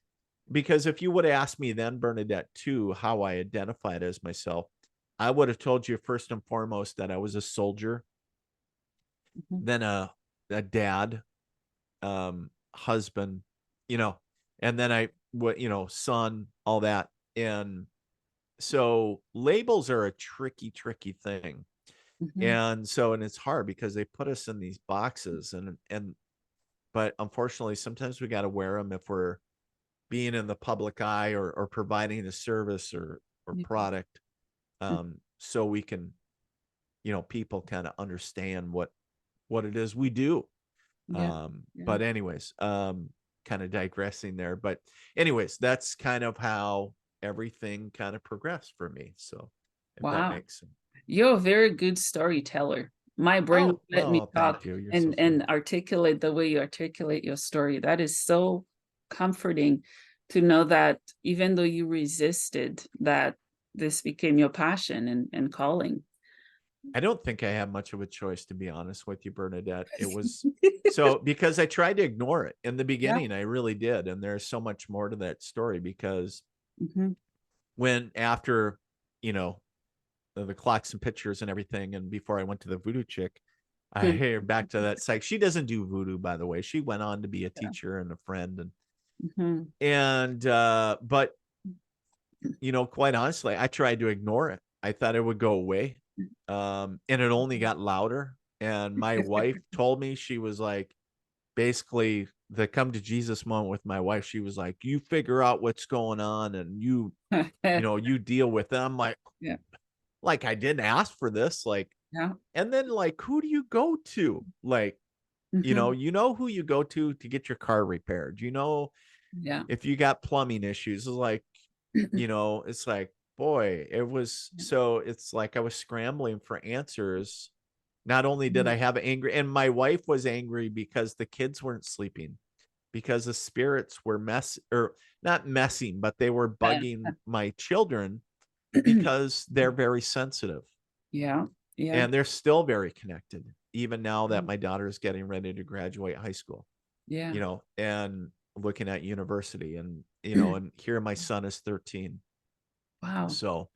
because if you would have asked me then, Bernadette, too, how I identified as myself, I would have told you first and foremost that I was a soldier, Mhm. then a dad, husband, you know, and then son, all that. And so labels are a tricky thing. Mhm. And it's hard because they put us in these boxes, but unfortunately sometimes we got to wear them if we're being in the public eye, or providing a service or Yeah. product, so we can, people kind of understand what it is we do. Yeah. Yeah. But anyways, kind of digressing there, but anyways, that's kind of how everything kind of progressed for me. So if that Wow. makes sense. You're a very good storyteller. My brain Oh, won't let me talk thank you. You're so and sweet. articulate the way you articulate your story. That is so comforting to know that even though you resisted, that this became your passion and calling. I don't think I have much of a choice, to be honest with you, Bernadette. It was so, because I tried to ignore it in the Yeah. beginning. I really did. And there's so much more to that story, because Mhm. when after, you know, the clocks and pictures and everything, and before I went to the voodoo chick, I Good. hear back to that psych. She doesn't do voodoo, by the way. She went on to be a Yeah. teacher and a friend, Mhm. but quite honestly, I tried to ignore it. I thought it would go away. And it only got louder. And my wife told me, she was like, basically, the come to Jesus moment with my wife, she was like, you figure out what's going on, and you deal with them. Yeah. Like I didn't ask for this. Like, Yeah. and then, like, who do you go to? Like, Mhm. who you go to get your car repaired. Yeah. If you got plumbing issues, it's like, it's like, boy, it's like I was scrambling for answers. Not only did I Mhm. have anger, and my wife was angry because the kids weren't sleeping, because the spirits were or not messing, but they were bugging my children, because they're very sensitive, Yeah. Yeah. and they're still very connected, even now that Mhm. my daughter is getting ready to graduate high school, Yeah. and looking at university, and here my son is 13. Wow. So,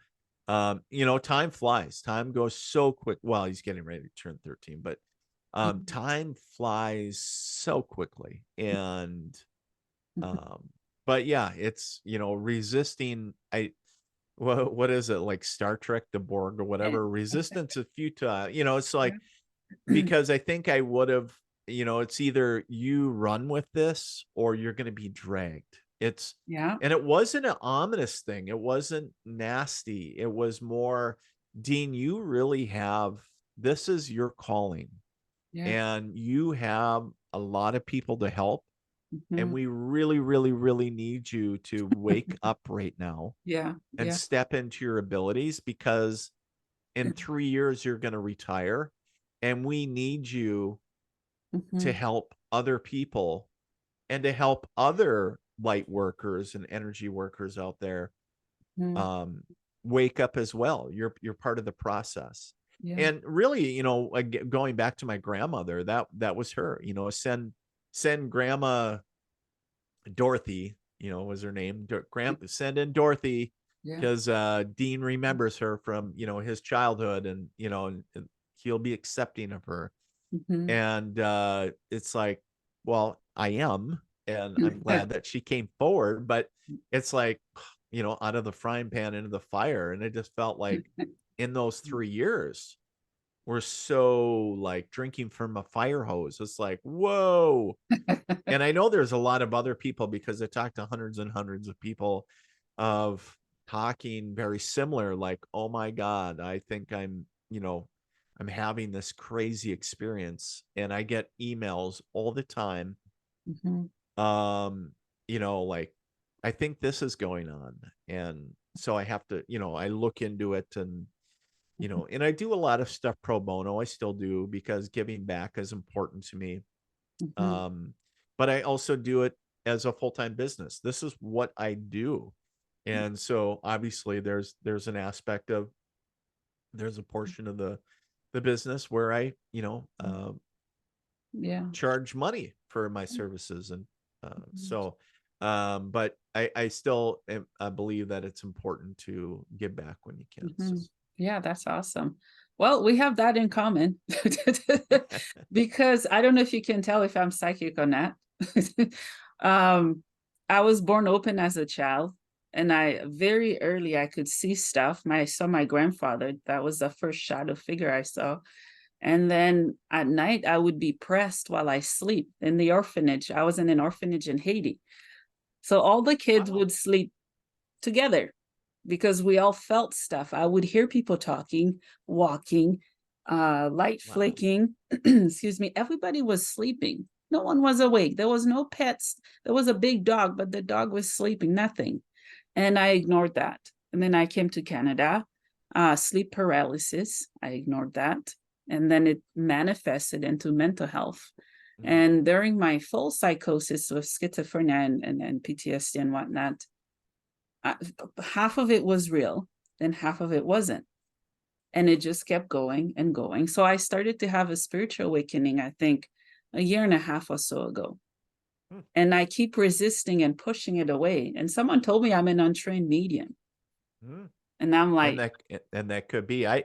time flies. Time goes so quick. Well, he's getting ready to turn 13, but Mhm. time flies so quickly. And um, but yeah, it's resisting. What is it, like Star Trek, the Borg or whatever? Resistance is futile. It's like, Yeah. because I think I would have, it's either you run with this or you're going to be dragged. Yeah. And it wasn't an ominous thing. It wasn't nasty. It was more, Dean, you really have, this is your calling, Yeah. and you have a lot of people to help. And Mhm. we really, really, really need you to wake up right now Yeah. and Yeah. step into your abilities, because in 3 years, you're going to retire, and we need you to Mhm. help other people, and to help other light workers and energy workers out there, Mhm. um, wake up as well. You're part of the process. Yeah. And really, going back to my grandmother, that was her. Send Grandma Dorothy, was her name. Send in Dorothy, Yeah. because Dean remembers her from his childhood, and he'll be accepting of her. Mhm. And it's like, well, I am. and I'm glad that she came forward, but it's like, out of the frying pan into the fire. And it just felt like in those 3 years, we're so like drinking from a fire hose. It's like, whoa. And I know there's a lot of other people, because I talked to hundreds and hundreds of people of talking very similar, like, oh my God, I think I'm having this crazy experience. And I get emails all the time. Mhm. Like, I think this is going on. And so I have to, I look into it, and and I do a lot of stuff pro bono. I still do, because giving back is important to me. Mhm. Um, but I also do it as a full-time business. This is what I do. And so obviously there's an aspect of, there's a portion of the business where I, Yeah. charge money for my services. And Mhm. so but I still I believe that it's important to give back when you can. So Mhm. Yeah, that's awesome. Well, we have that in common because I don't know if you can tell if I'm psychic or not. um, I was born open as a child, and I very early I could see stuff. I saw my grandfather. That was the first shadow figure I saw. And then at night I would be pressed while I sleep in the orphanage. I was in an orphanage in Haiti. So all the kids wow. would sleep together because we all felt stuff. I would hear people talking, walking, light Wow. flicking. Excuse me. Everybody was sleeping. No one was awake. There was no pets. There was a big dog, but the dog was sleeping, nothing. And I ignored that. And then I came to Canada, sleep paralysis. I ignored that. And then it manifested into mental health. Mhm. And during my full psychosis with schizophrenia and PTSD and whatnot, uh, half of it was real, and half of it wasn't. And it just kept going and going. So I started to have a spiritual awakening, I think, a year and a half or so ago. Hmm. And I keep resisting and pushing it away. And someone told me I'm an untrained medium. Hmm. And I'm And like, that could be. I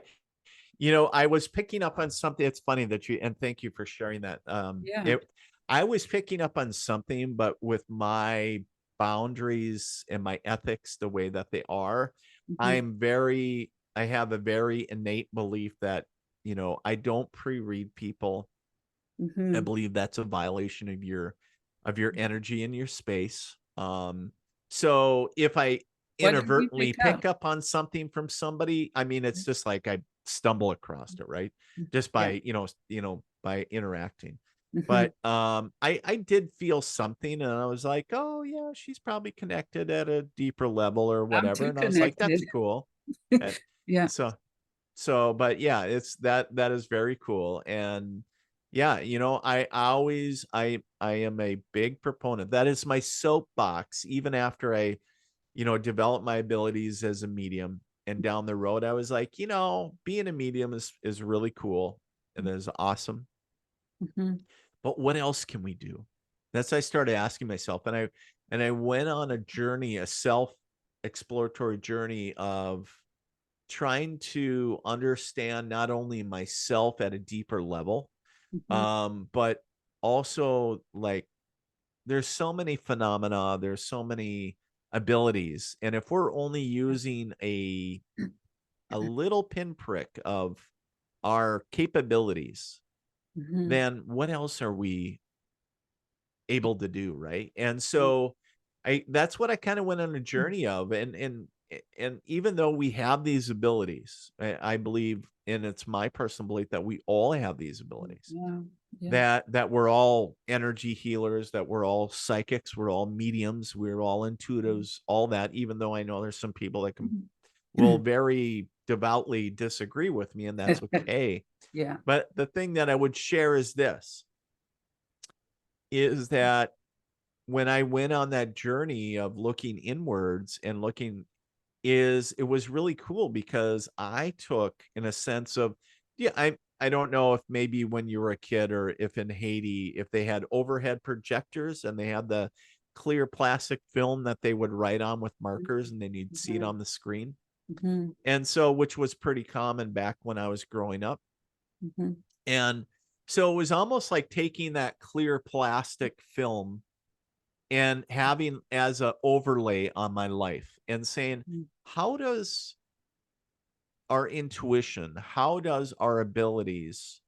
was picking up on something. It's funny that and thank you for sharing that. yeah. I was picking up on something, but with my boundaries and my ethics the way that they are, Hmm. I have a very innate belief that, I don't pre-read people. I Hmm. believe that's a violation of your energy and your space. So if I What did you inadvertently pick up? pick up on something from somebody, I mean, it's just like I stumble across it, right? Just Yeah. by, by interacting. Hmm. But I did feel something, and I was like, oh yeah, she's probably connected at a deeper level or I'm whatever. too And I was like, connected. that's cool. And Yeah. so but yeah, it's that is very cool. And yeah, I am a big proponent. That is my soapbox, even after I, develop my abilities as a medium. And down the road, I was like, being a medium is really cool and is awesome. Hmm. But what else can we do? That's I started asking myself. And I went on a journey, a self exploratory journey of trying to understand not only myself at a deeper level, Hmm. but also, like, there's so many phenomena, there's so many abilities, and if we're only using a little pinprick of our capabilities, Hmm. then what else are we able to do, right? And so I that's what I kind of went on a journey of. And even though we have these abilities, I believe, and it's my personal belief, that we all have these abilities, Yeah. Yeah. that we're all energy healers, that we're all psychics, we're all mediums, we're all intuitives, all that, even though I know there's some people that will very devoutly disagree with me, and that's okay. Yeah. But the thing that I would share is that when I went on that journey of looking inwards and looking, it was really cool, because I took, in a sense of, yeah, I don't know if maybe when you were a kid, or if in Haiti, if they had overhead projectors and they had the clear plastic film that they would write on with markers, and then you'd see it on the screen. Hmm. And so, which was pretty common back when I was growing up. Hmm. And so it was almost like taking that clear plastic film and having as a overlay on my life and saying, Mhm. how does our intuition, how does our abilities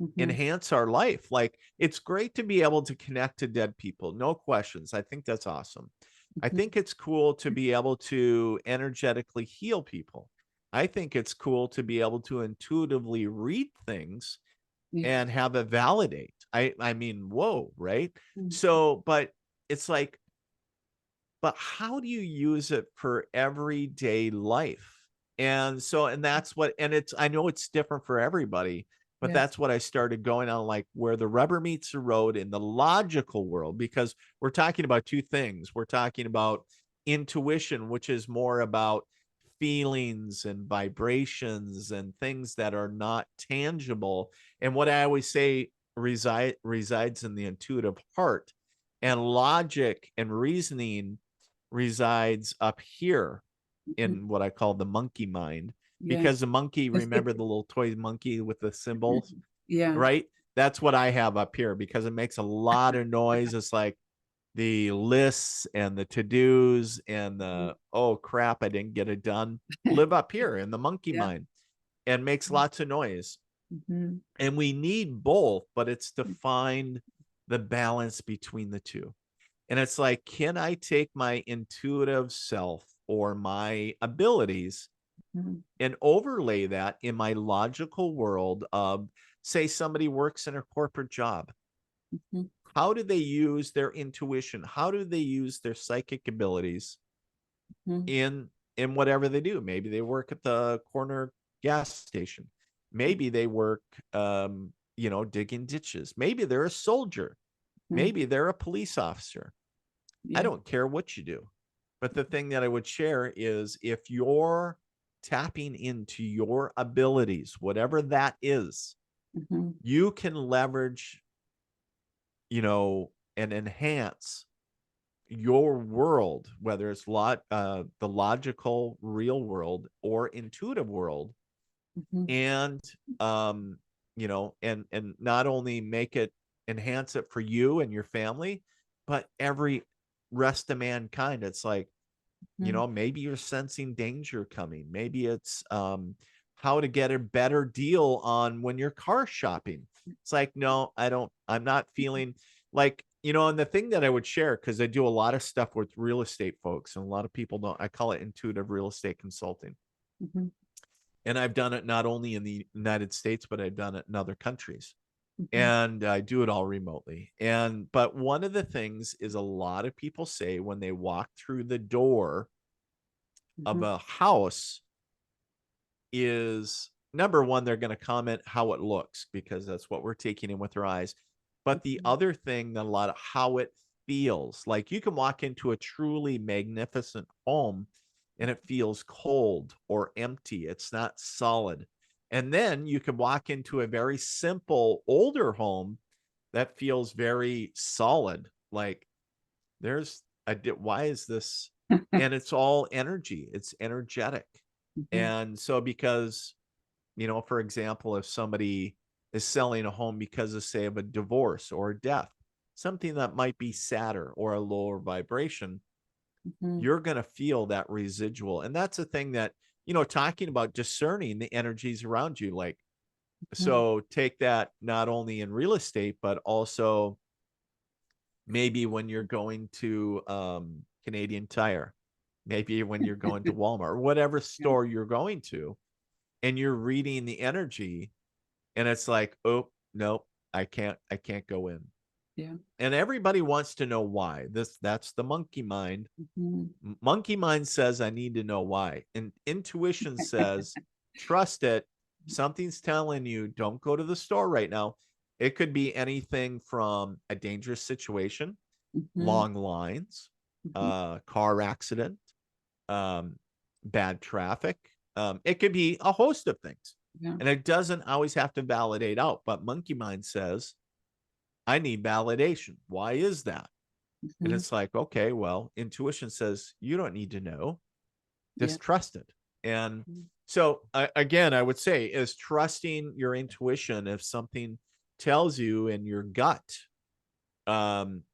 Mhm. enhance our life? Like, it's great to be able to connect to dead people, no questions. I think that's awesome. I Mhm. think it's cool to be able to energetically heal people. I think it's cool to be able to intuitively read things Yeah. and have it validate. I mean, whoa, right? Mm. So, but it's like, but how do you use it for everyday life? And so, and that's what, and it's, I know it's different for everybody, but Yes. that's what I started going on, like where the rubber meets the road in the logical world, because we're talking about two things. We're talking about intuition, which is more about feelings and vibrations and things that are not tangible. And what I always say resides in the intuitive heart, and logic and reasoning resides up here Mhm. in what I call the monkey mind, Yeah. because the monkey, remember the little toy monkey with the symbols, Yeah. right? That's what I have up here because it makes a lot of noise. It's like the lists and the to-dos and Mhm. the, oh crap, I didn't get it done, live up here in the monkey Yeah. mind and makes lots of noise. Mhm. And we need both, but it's to find the balance between the two. And it's like, can I take my intuitive self or my abilities Mhm. and overlay that in my logical world of, say, somebody works in a corporate job? Mhm. How do they use their intuition? How do they use their psychic abilities Mhm. in whatever they do? Maybe they work at the corner gas station. Maybe they work, digging ditches. Maybe they're a soldier. Mhm. Maybe they're a police officer. I Yeah. don't care what you do. But the thing that I would share is, if you're tapping into your abilities, whatever that is, Mhm. you can leverage, and enhance your world, whether it's the logical real world or intuitive world, Mhm. and and not only make it, enhance it for you and your family, but every rest of mankind. It's like, Mhm. maybe you're sensing danger coming. Maybe it's how to get a better deal on when you're car shopping. It's like, no, I'm not feeling like, and the thing that I would share, because I do a lot of stuff with real estate folks, and a lot of people don't, I call it intuitive real estate consulting. Mhm. And I've done it not only in the United States, but I've done it in other countries. Mhm. And I do it all remotely. But one of the things is, a lot of people say when they walk through the door of Mhm. a house is, number one, they're going to comment how it looks, because that's what we're taking in with our eyes. But the Mhm. other thing, that a lot of how it feels, like you can walk into a truly magnificent home and it feels cold or empty. It's not solid. And then you can walk into a very simple older home that feels very solid. Like, why is this? And it's all energy. It's energetic. Mhm. And so, because, for example, if somebody is selling a home because of, say, of a divorce or a death, something that might be sadder or a lower vibration, Mhm. you're going to feel that residual. And that's the thing that, talking about discerning the energies around you. Like, Mhm. so take that not only in real estate, but also maybe when you're going to Canadian Tire, maybe when you're going to Walmart or whatever Yeah. store you're going to, and you're reading the energy, and it's like, oh no, I can't go in. Yeah. And everybody wants to know why. That's the monkey mind. Mhm. Monkey mind says, I need to know why. And intuition says, trust it. Something's telling you, don't go to the store right now. It could be anything from a dangerous situation, Mhm. long lines, Mhm. car accident, um, bad traffic. It could be a host of things. Yeah. And it doesn't always have to validate out, but monkey mind says, I need validation. Why is that? And Mhm. it's like, okay, well, intuition says you don't need to know, Yeah. just trust it. And Mhm. so, again, I would say, is trusting your intuition. If something tells you in your gut, um,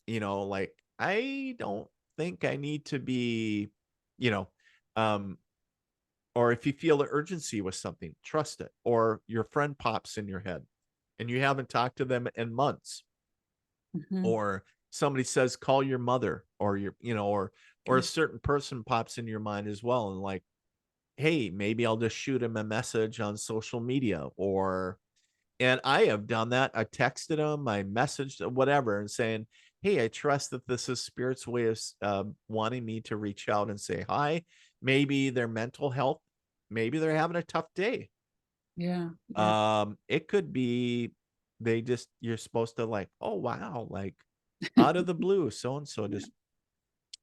like, I don't think I need to be, you know, um, or if you feel the urgency with something, trust it. Or your friend pops in your head and you haven't talked to them in months, Mhm. or somebody says, call your mother, or or a Yeah. certain person pops in your mind as well. And like, hey, maybe I'll just shoot him a message on social media, and I have done that. I texted them, I messaged whatever, and saying, "Hey, I trust that this is Spirit's way of wanting me to reach out and say hi. Maybe their mental health, maybe they're having a tough day. Yeah. Yeah. It could be you're supposed to like, oh wow, like out of the blue, so and so Yeah. just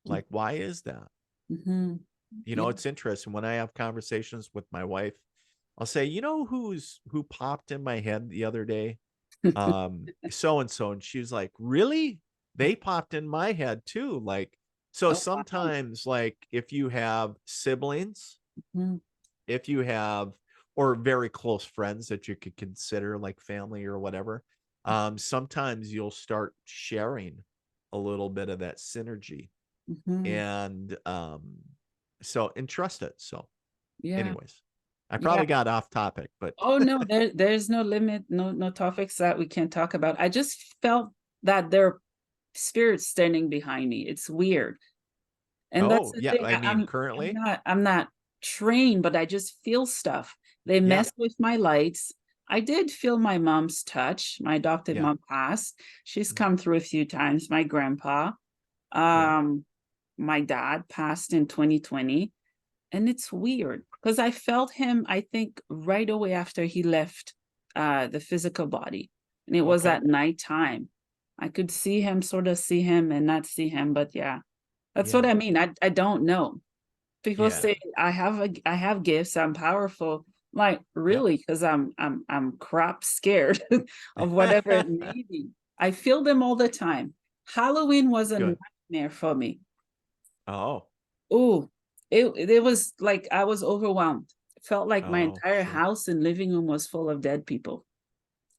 like, why is that? Mhm. Yeah. It's interesting when I have conversations with my wife. I'll say, who popped in my head the other day? So and so, and she was like, really, they popped in my head too. Like, so Oh, wow. sometimes, like, if you have siblings, Mhm. if you have or very close friends that you could consider like family or whatever, sometimes you'll start sharing a little bit of that synergy, Mhm. and and trust it. So Yeah. anyways, I Yeah. probably got off topic, but Oh, no, there's no limit, no topics that we can't talk about. I just felt that there are spirits standing behind me. It's weird. And that's oh the yeah, thing. I mean I'm currently, not trained, but I just feel stuff. They yeah, mess with my lights. I did feel my mom's touch. My adopted yeah, mom passed. She's mhm, come through a few times. My grandpa. yeah, Um, my dad passed in 2020. And it's weird because I felt him, I think, right away after he left the physical body. And it was okay, at nighttime. I could see him, sort of see him and not see him. But yeah, that's what yeah, I mean. I don't know. People yeah, say I have gifts, I'm powerful. Like, yep. really? Because I'm crap scared of whatever it may be. I feel them all the time. Halloween was a Good. nightmare for me. Oh, Oh, it was like I was overwhelmed. It felt like my oh, entire sure. house and living room was full of dead people.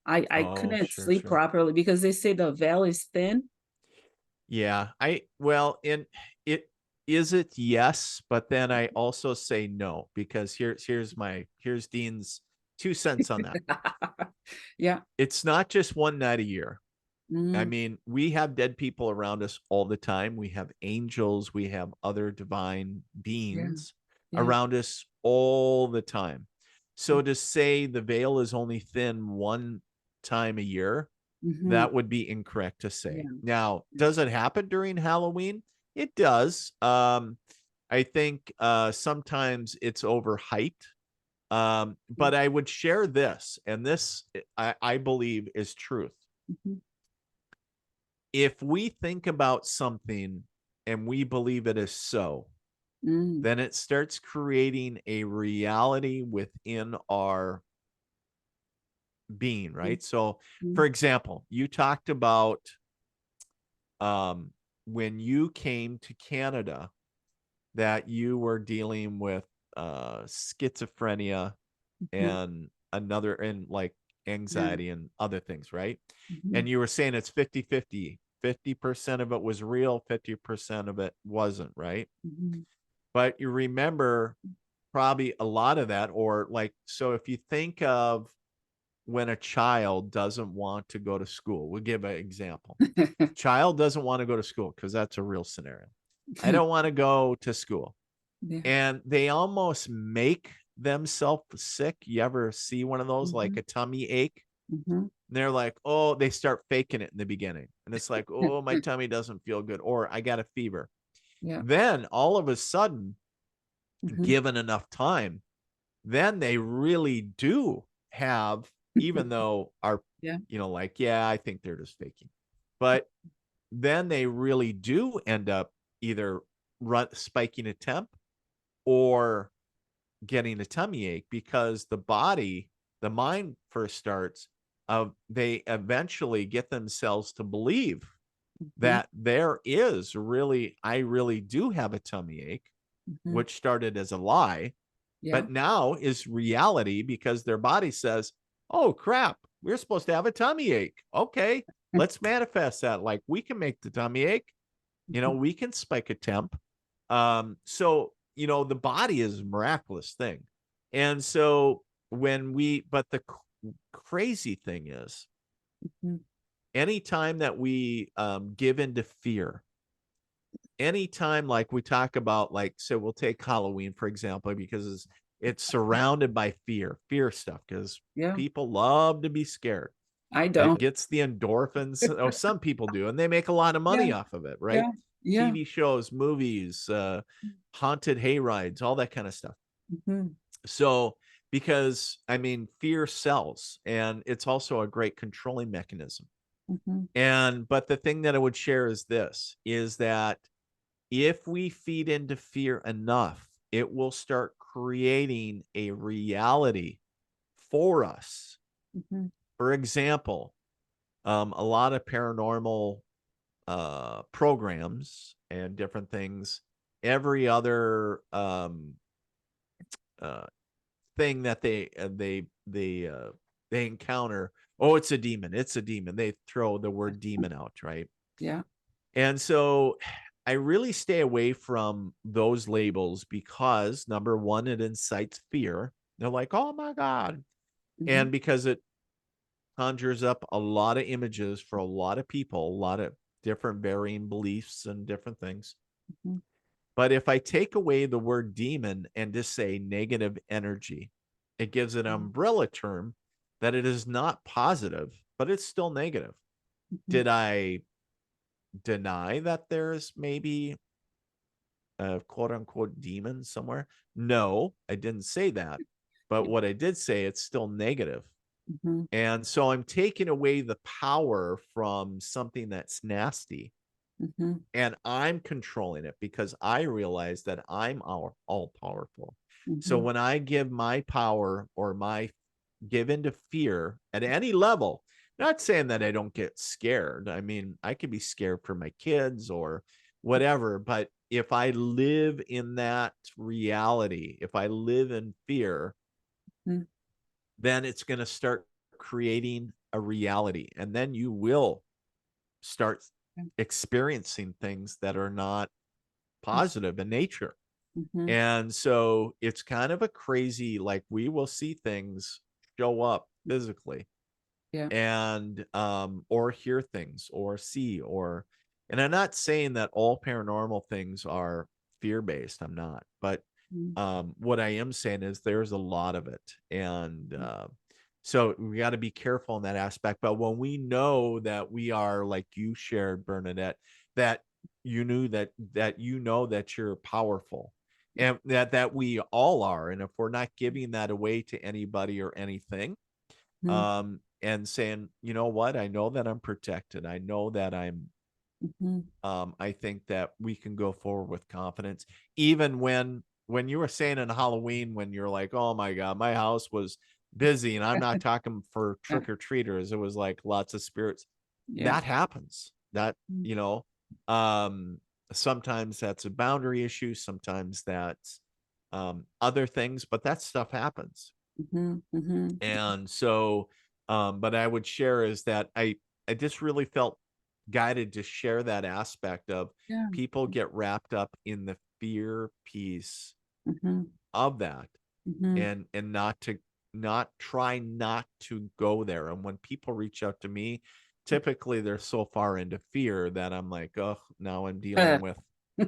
I Oh, couldn't sure, sleep sure. properly because they say the veil is thin. Yeah, in it is it yes, but then I also say no, because here's Dean's 2 cents on that. Yeah. It's not just one night a year. I Mm, mean, we have dead people around us all the time. We have angels, we have other divine yeah. beings Yeah. around us all the time. Mm, So to say the veil is only thin one time a year, mhm. that would be incorrect to say. Yeah. Now, Yeah. does it happen during Halloween? It does. I think sometimes it's overhyped. Mm, But I would share this, and this I believe is truth. mhm. If we think about something and we believe it is so, Mm, then it starts creating a reality within our being, mm, right? So, for mm. example, you talked about um, when you came to Canada that you were dealing with schizophrenia Mhm. and like Yeah. anxiety and other things, right? And Mhm. you were saying it's 50-50. 50% of it was real, 50% of it wasn't, right? Mhm. But you remember probably a lot of that, or like, so if you think of when a child doesn't want to go to school, we'll give an example. Child doesn't want to go to school because that's a real scenario. I don't want to go to school. Yeah. And they almost make themselves sick. You ever see one of those, like Mhm. a tummy ache? Mhm. And they're like, oh, they start faking it in the beginning. And it's like, oh, my tummy doesn't feel good, or I got a fever. Yeah. Then all of a sudden, Mhm. given enough time, then they really do have, even though our, Yeah. like, yeah, I think they're just faking. But then they really do end up either spiking a temp or getting a tummy ache, because the mind first starts they eventually get themselves to believe Mhm. that I really do have a tummy ache, Mhm. which started as a lie, Yeah. but now is reality, because their body says, oh crap, we're supposed to have a tummy ache. Okay, let's manifest that. Like, we can make the tummy ache. You know, we can spike a temp. So, you know, the body is a miraculous thing. And so but the crazy thing is, Mhm. anytime that we give into fear, anytime like we talk about, like, so we'll take Halloween, for example, because it's surrounded by fear stuff, because Yeah, people love to be scared. I It don't. gets the endorphins. Oh, some people do, and they make a lot of Yeah, money off of it, right? yeah, yeah. TV shows, movies, haunted hayrides, all that kind of stuff. Mhm, So, because I mean, fear sells, and it's also a great controlling mechanism. mhm, But the thing that I would share is this, is that if we feed into fear enough, it will start creating a reality for us. mhm, For example, a lot of paranormal programs and different things, every other uh, thing that they encounter, oh, it's a demon, it's a demon. They throw the word demon out, right? yeah. And so I really stay away from those labels because, number one, it incites fear. They're like, oh my God. Mhm, And because it conjures up a lot of images for a lot of people, a lot of different varying beliefs and different things. mhm, But if I take away the word demon and just say negative energy, it gives an mhm, umbrella term that it is not positive, but it's still negative. mhm. Did I deny that there's maybe a quote unquote demon somewhere? No, I didn't say that. But what I did say, it's still negative. Mhm, And so I'm taking away the power from something that's nasty, mhm, and I'm controlling it because I realize that I'm all powerful. So mhm, when I give my power or my give into fear at any level, not saying that I don't get scared. I mean, I could be scared for my kids or whatever, but if I live in that reality, if I live in fear, mhm. then it's going to start creating a reality. And then you will start experiencing things that are not positive in nature. Mhm. And so it's kind of a crazy, like, we will see things show up physically, Yeah. and or hear things or see, or, and I'm not saying that all paranormal things are fear based, I'm not, but Mm, what I am saying is there's a lot of it. And so we got to be careful in that aspect. But when we know that we are, like you shared, Bernadette, that you knew that you know that you're powerful, and that we all are, and if we're not giving that away to anybody or anything, mhm, and saying, you know what, I know that I'm protected, I know that I'm, mhm. I think that we can go forward with confidence, even when you were saying in Halloween, when you're like, oh my God, my house was busy, and I'm not talking for Yeah, trick-or-treaters, it was like lots of spirits. yeah. That happens. That, Mm, you know, um, sometimes that's a boundary issue, sometimes that's other things, but that stuff happens. mhm, mhm. And so, but I would share is that I just really felt guided to share that aspect of Yeah. people get wrapped up in the fear piece Mhm, of that, mhm. and not to go there. And when people reach out to me, typically they're so far into fear that I'm like, oh, now I'm dealing Uh, with,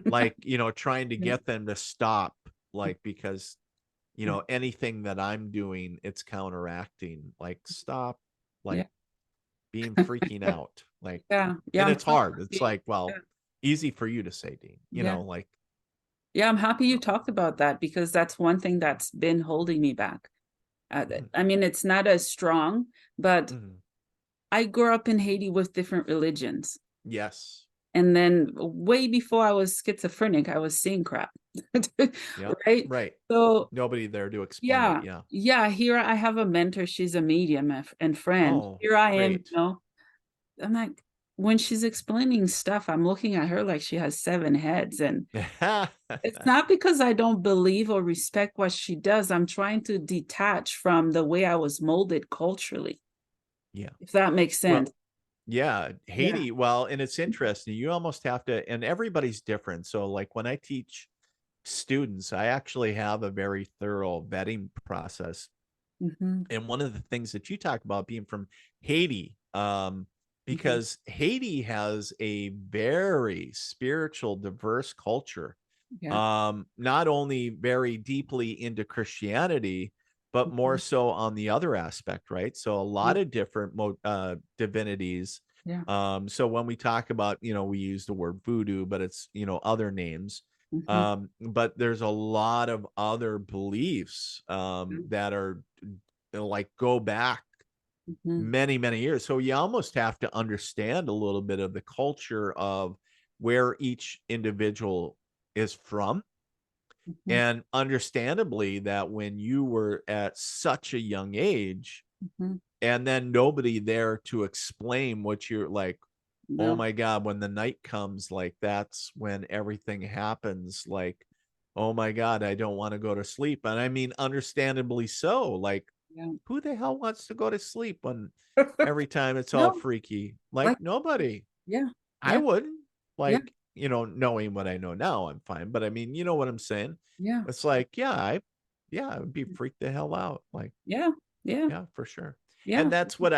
like, you know, trying to Yeah. get them to stop, like, because, you know, anything that I'm doing, it's counteracting, like, stop, like, Yeah. being freaking out, like, Yeah. Yeah. and I'm it's happy. hard. It's like, Yeah. well, easy for you to say, Dean, you Yeah. know, like, Yeah. I'm happy you talked about that because that's one thing that's been holding me back. mhm, I mean, it's not as strong, but mhm. I grew up in Haiti with different religions. Yes. And then way before I was schizophrenic, I was seeing crap. Yep. Right? Right. So Nobody there to explain it. yeah, Yeah. yeah, here I have a mentor, she's a medium and friend. Oh, Here I am, great. I'm like, when she's explaining stuff, I'm looking at her like she has 7 heads, and it's not because I don't believe or respect what she does. I'm trying to detach from the way I was molded culturally, Yeah. if that makes Well, sense. Yeah, Yeah. Haiti, well, and it's interesting, you almost have to, and everybody's different, so, like, when I teach students, I actually have a very thorough vetting process. Mm-hmm. And one of the things that you talk about being from Haiti, Mm-hmm. because Haiti has a very spiritual, diverse culture. Yeah. Not only very deeply into Christianity, but more Mm-hmm. so on the other aspect, right? So a Yeah. lot of different divinities. Yeah. So when we talk about, we use the word voodoo, but it's, other names. Mm-hmm. But there's a lot of other beliefs that are like go back Mm-hmm. many, many years. So you almost have to understand a little bit of the culture of where each individual is from. Mm-hmm. And understandably, that when you were at such a young age, Mm-hmm. and then nobody there to explain what you're like, oh No. my God, when the night comes, like that's when everything happens. Like, oh my God, I don't want to go to sleep. And I mean, understandably so. Like, Yeah. who the hell wants to go to sleep when every time it's all No. freaky? Like, Like, nobody. yeah. I Yeah. wouldn't. Yeah. Like, knowing what I know now, I'm fine. But I mean, you know what I'm saying? Yeah. It's like, yeah, I would be freaked the hell out. Like, Yeah. Yeah. yeah, for sure. And Yeah. that's what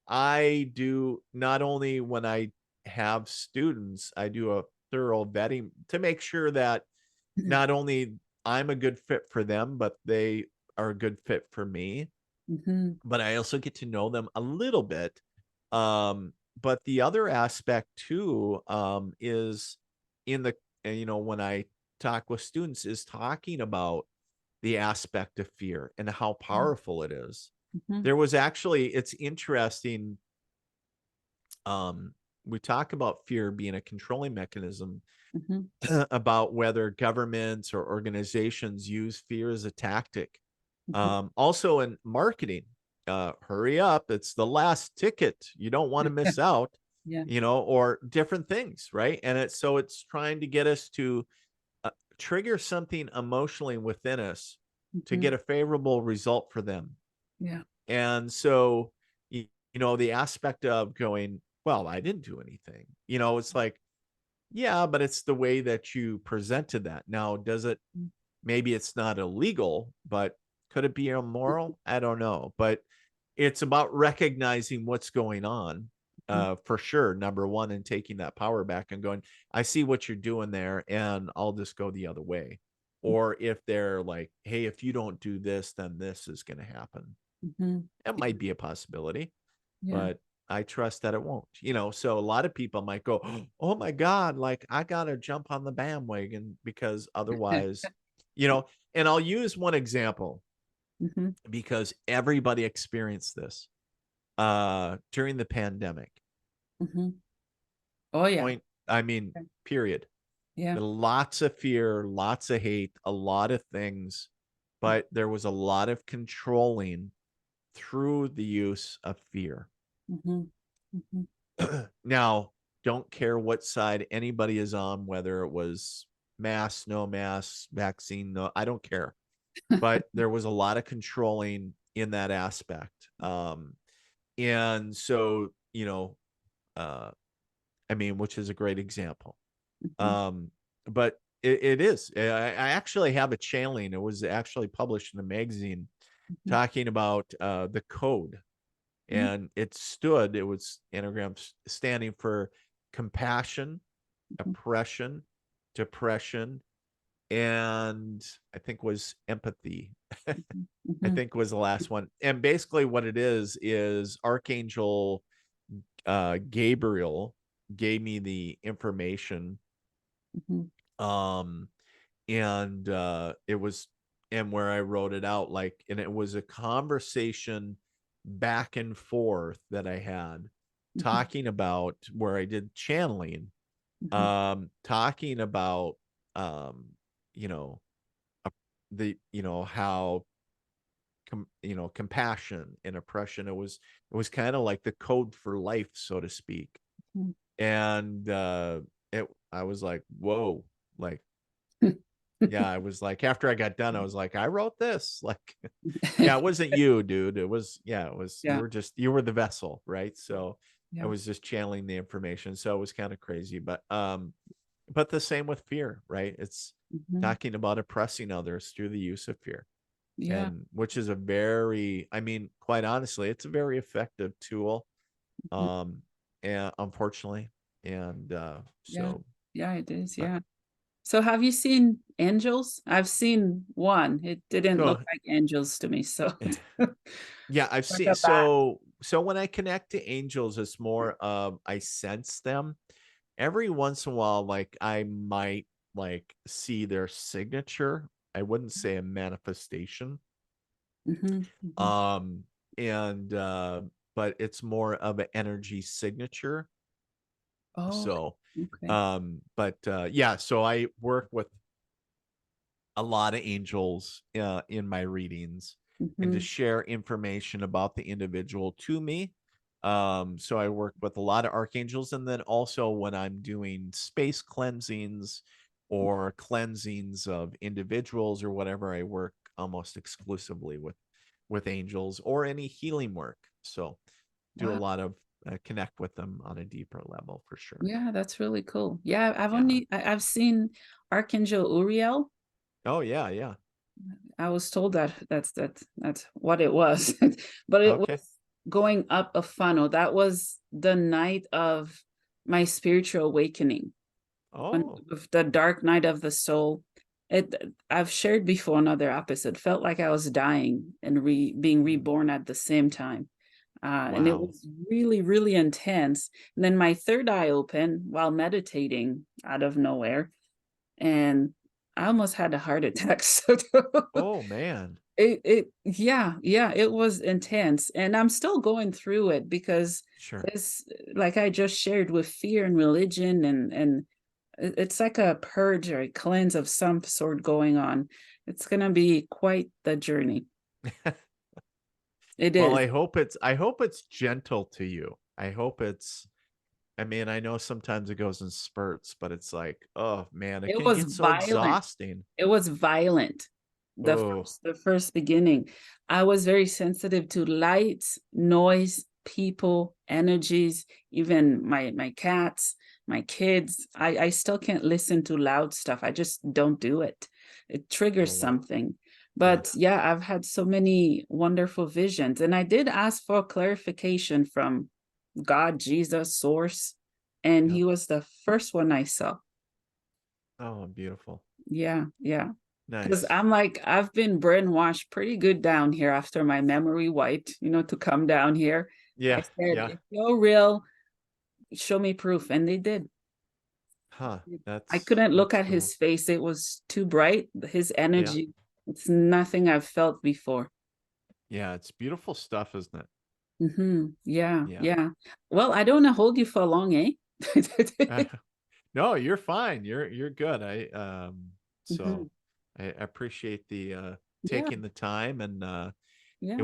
I do not only when I have students, I do a thorough vetting to make sure that not only I'm a good fit for them, but they are a good fit for me. Mm-hmm. But I also get to know them a little bit. But the other aspect too is in the when I talk with students is talking about the aspect of fear and how powerful it is. Mm-hmm. There was actually, it's interesting. Um, we talk about fear being a controlling mechanism Mm-hmm. about whether governments or organizations use fear as a tactic. Mm-hmm. Also in marketing, hurry up, it's the last ticket. You don't want to Yeah. miss out, Yeah. or different things, right? And it's trying to get us to trigger something emotionally within us to Mm-hmm. get a favorable result for them. Yeah. And so, the aspect of going, well, I didn't do anything, it's like, yeah, but it's the way that you presented that. Now, does it, maybe it's not illegal, but could it be immoral? I don't know. But it's about recognizing what's going on, Mm-hmm. for sure. Number one, and taking that power back and going, I see what you're doing there, and I'll just go the other way. Or if they're like, hey, if you don't do this, then this is going to happen. Mm-hmm. It might be a possibility, Yeah. but I trust that it won't. So a lot of people might go, "Oh my God, like I gotta jump on the bandwagon because otherwise, you know." And I'll use one example Mm-hmm. because everybody experienced this during the pandemic. Mm-hmm. Oh yeah. Point, I mean, Okay. period. Yeah. Lots of fear, lots of hate, a lot of things, but there was a lot of controlling through the use of fear. Mm-hmm. Mm-hmm. Now, don't care what side anybody is on, whether it was mask, no mask, vaccine, no, I don't care. But there was a lot of controlling in that aspect. And so, uh, I mean, which is a great example. Mm-hmm. Um, but it is. I actually have a channeling. It was actually published in a magazine Mm-hmm. talking about the code, and it was anagrams standing for compassion, Mm-hmm. oppression, depression, and I think was empathy. I Mm-hmm. think was the last one. And basically what it is Archangel Gabriel gave me the information. Mm-hmm. Um and it was, and where I wrote it out, like, and it was a conversation back and forth that I had Mm-hmm. talking about where I did channeling, Mm-hmm. talking about um you know uh, how compassion and oppression, it was kind of like the code for life, so to speak. And I was like, whoa, like, yeah, I was like, after I got done, I was like, I wrote this. Like, yeah, it wasn't you, dude. It was, yeah, it was, Yeah. you were the vessel, right? So, I Yeah. was just channeling the information. So it was kind of crazy. But the same with fear, right? It's Mhm. talking about oppressing others through the use of fear. Yeah. And which is a very, I mean, quite honestly, it's a very effective tool. Mhm. And unfortunately. And Yeah. so Yeah, it is. but Yeah. So have you seen angels? I've seen one. It didn't look so like angels to me. So yeah, I've like seen a bat. so when I connect to angels, it's more of I sense them. Every once in a while, like I might like see their signature. I wouldn't say a manifestation. Hmm. Hmm. Um and but it's more of an energy signature. Oh, So okay. but yeah, so I work with a lot of angels in my readings and to Hmm. share information about the individual to me. So I work with a lot of archangels, and then also when I'm doing space cleansings or cleansings of individuals or whatever, I work almost exclusively with angels or any healing work. So do a Wow. lot of connect with them on a deeper level for sure. Yeah, that's really cool. Yeah, Yeah. I've seen Archangel Uriel. Oh yeah, yeah. I was told that that's what it was, but it Okay. was going up a funnel. That was the night of my spiritual awakening, when Oh, of the dark night of the soul. It I've shared before another episode. Felt like I was dying and being mm, reborn at the same time. And it wow. was really, really intense. And then my third eye opened while meditating out of nowhere, and I almost had a heart attack. So Oh man. yeah, yeah, it was intense. And I'm still going through it because Sure. it's like I just shared with fear and religion, and it's like a purge or a cleanse of some sort going on. It's gonna be quite the journey. It Well, is. I hope it's gentle to you. I hope it's I mean, I know sometimes it goes in spurts, but it's like, oh man, it It can was get so violent. exhausting. It was violent. Oh, The first beginning. I was very sensitive to lights, noise, people, energies, even my cats, my kids. I still can't listen to loud stuff. I just don't do it. It oh triggers wow. something. Yeah. But yeah, I've had so many wonderful visions. And I did ask for clarification from God, Jesus, source, and Yeah. he was the first one I saw. Oh, beautiful. Yeah, yeah. Because Nice. I'm like, I've been brainwashed pretty good down here after my memory wiped, to come down here. I Yeah. said, Yeah. if you're real, show me proof. And they did. Huh. I couldn't look That's at cool. his face. It was too bright. His Yeah. energy, it's nothing I've felt before. Yeah. It's beautiful stuff, isn't it? Yeah, Yeah. yeah. Well, I don't want to hold you for long, eh? No, you're fine. You're good. So Mhm. I appreciate the Yeah, taking the time and yeah. it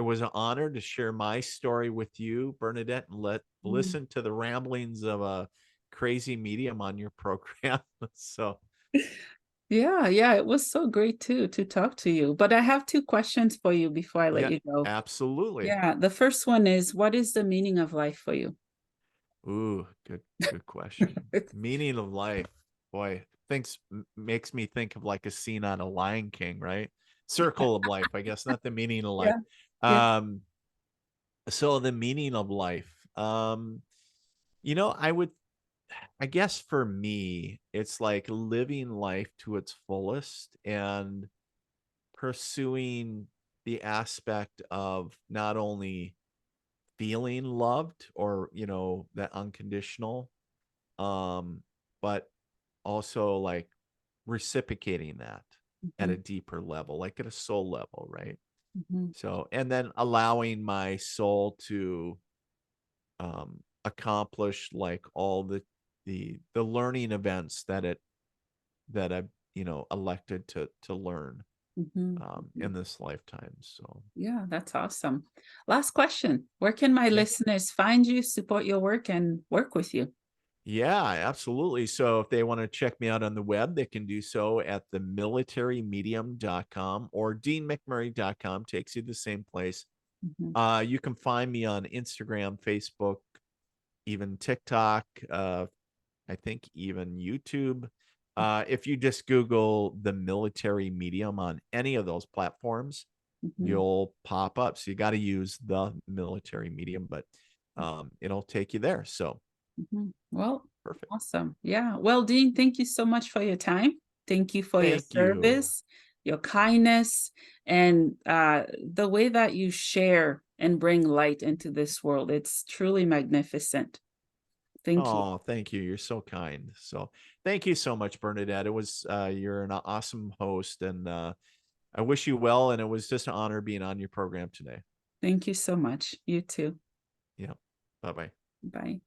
was an honor to share my story with you, Bernadette, and Mm. listen to the ramblings of a crazy medium on your program. So Yeah, yeah, it was so great too to talk to you. But I have two questions for you before I let yeah, you go. absolutely. Yeah, the first one is, what is the meaning of life for you? Ooh, good question. Meaning of life. Boy, thinks makes me think of like a scene on a Lion King, right? Circle of life, I guess, not the meaning of life. Yeah, yeah. Um, so the meaning of life. I would I guess for me, it's like living life to its fullest and pursuing the aspect of not only feeling loved or, that unconditional, but also like reciprocating that at Mhm, a deeper level, like at a soul level, right? mhm, So, and then allowing my soul to accomplish like all the learning events that I've elected to learn mhm, mhm. in this lifetime. So Yeah, that's awesome. Last question. Where can my yeah, listeners find you, support your work, and work with you? yeah, absolutely. So if they want to check me out on the web, they can do so at themilitarymedium.com or deanmcmurray.com. Takes you to the same place. Mhm, You can find me on Instagram, Facebook, even TikTok, I think even YouTube. If you just Google the military medium on any of those platforms, Mhm. you'll pop up. So you got to use the military medium, but it'll take you there. So Well, perfect. awesome. Yeah. Well, Dean, thank you so much for your time. Thank you for your Thank you. service, your kindness, and the way that you share and bring light into this world. It's truly magnificent. Thank you. Oh, thank you. You're so kind. So thank you so much, Bernadette. It was you're an awesome host, and I wish you well. And it was just an honor being on your program today. Thank you so much. You too. Yeah. Bye bye. Bye.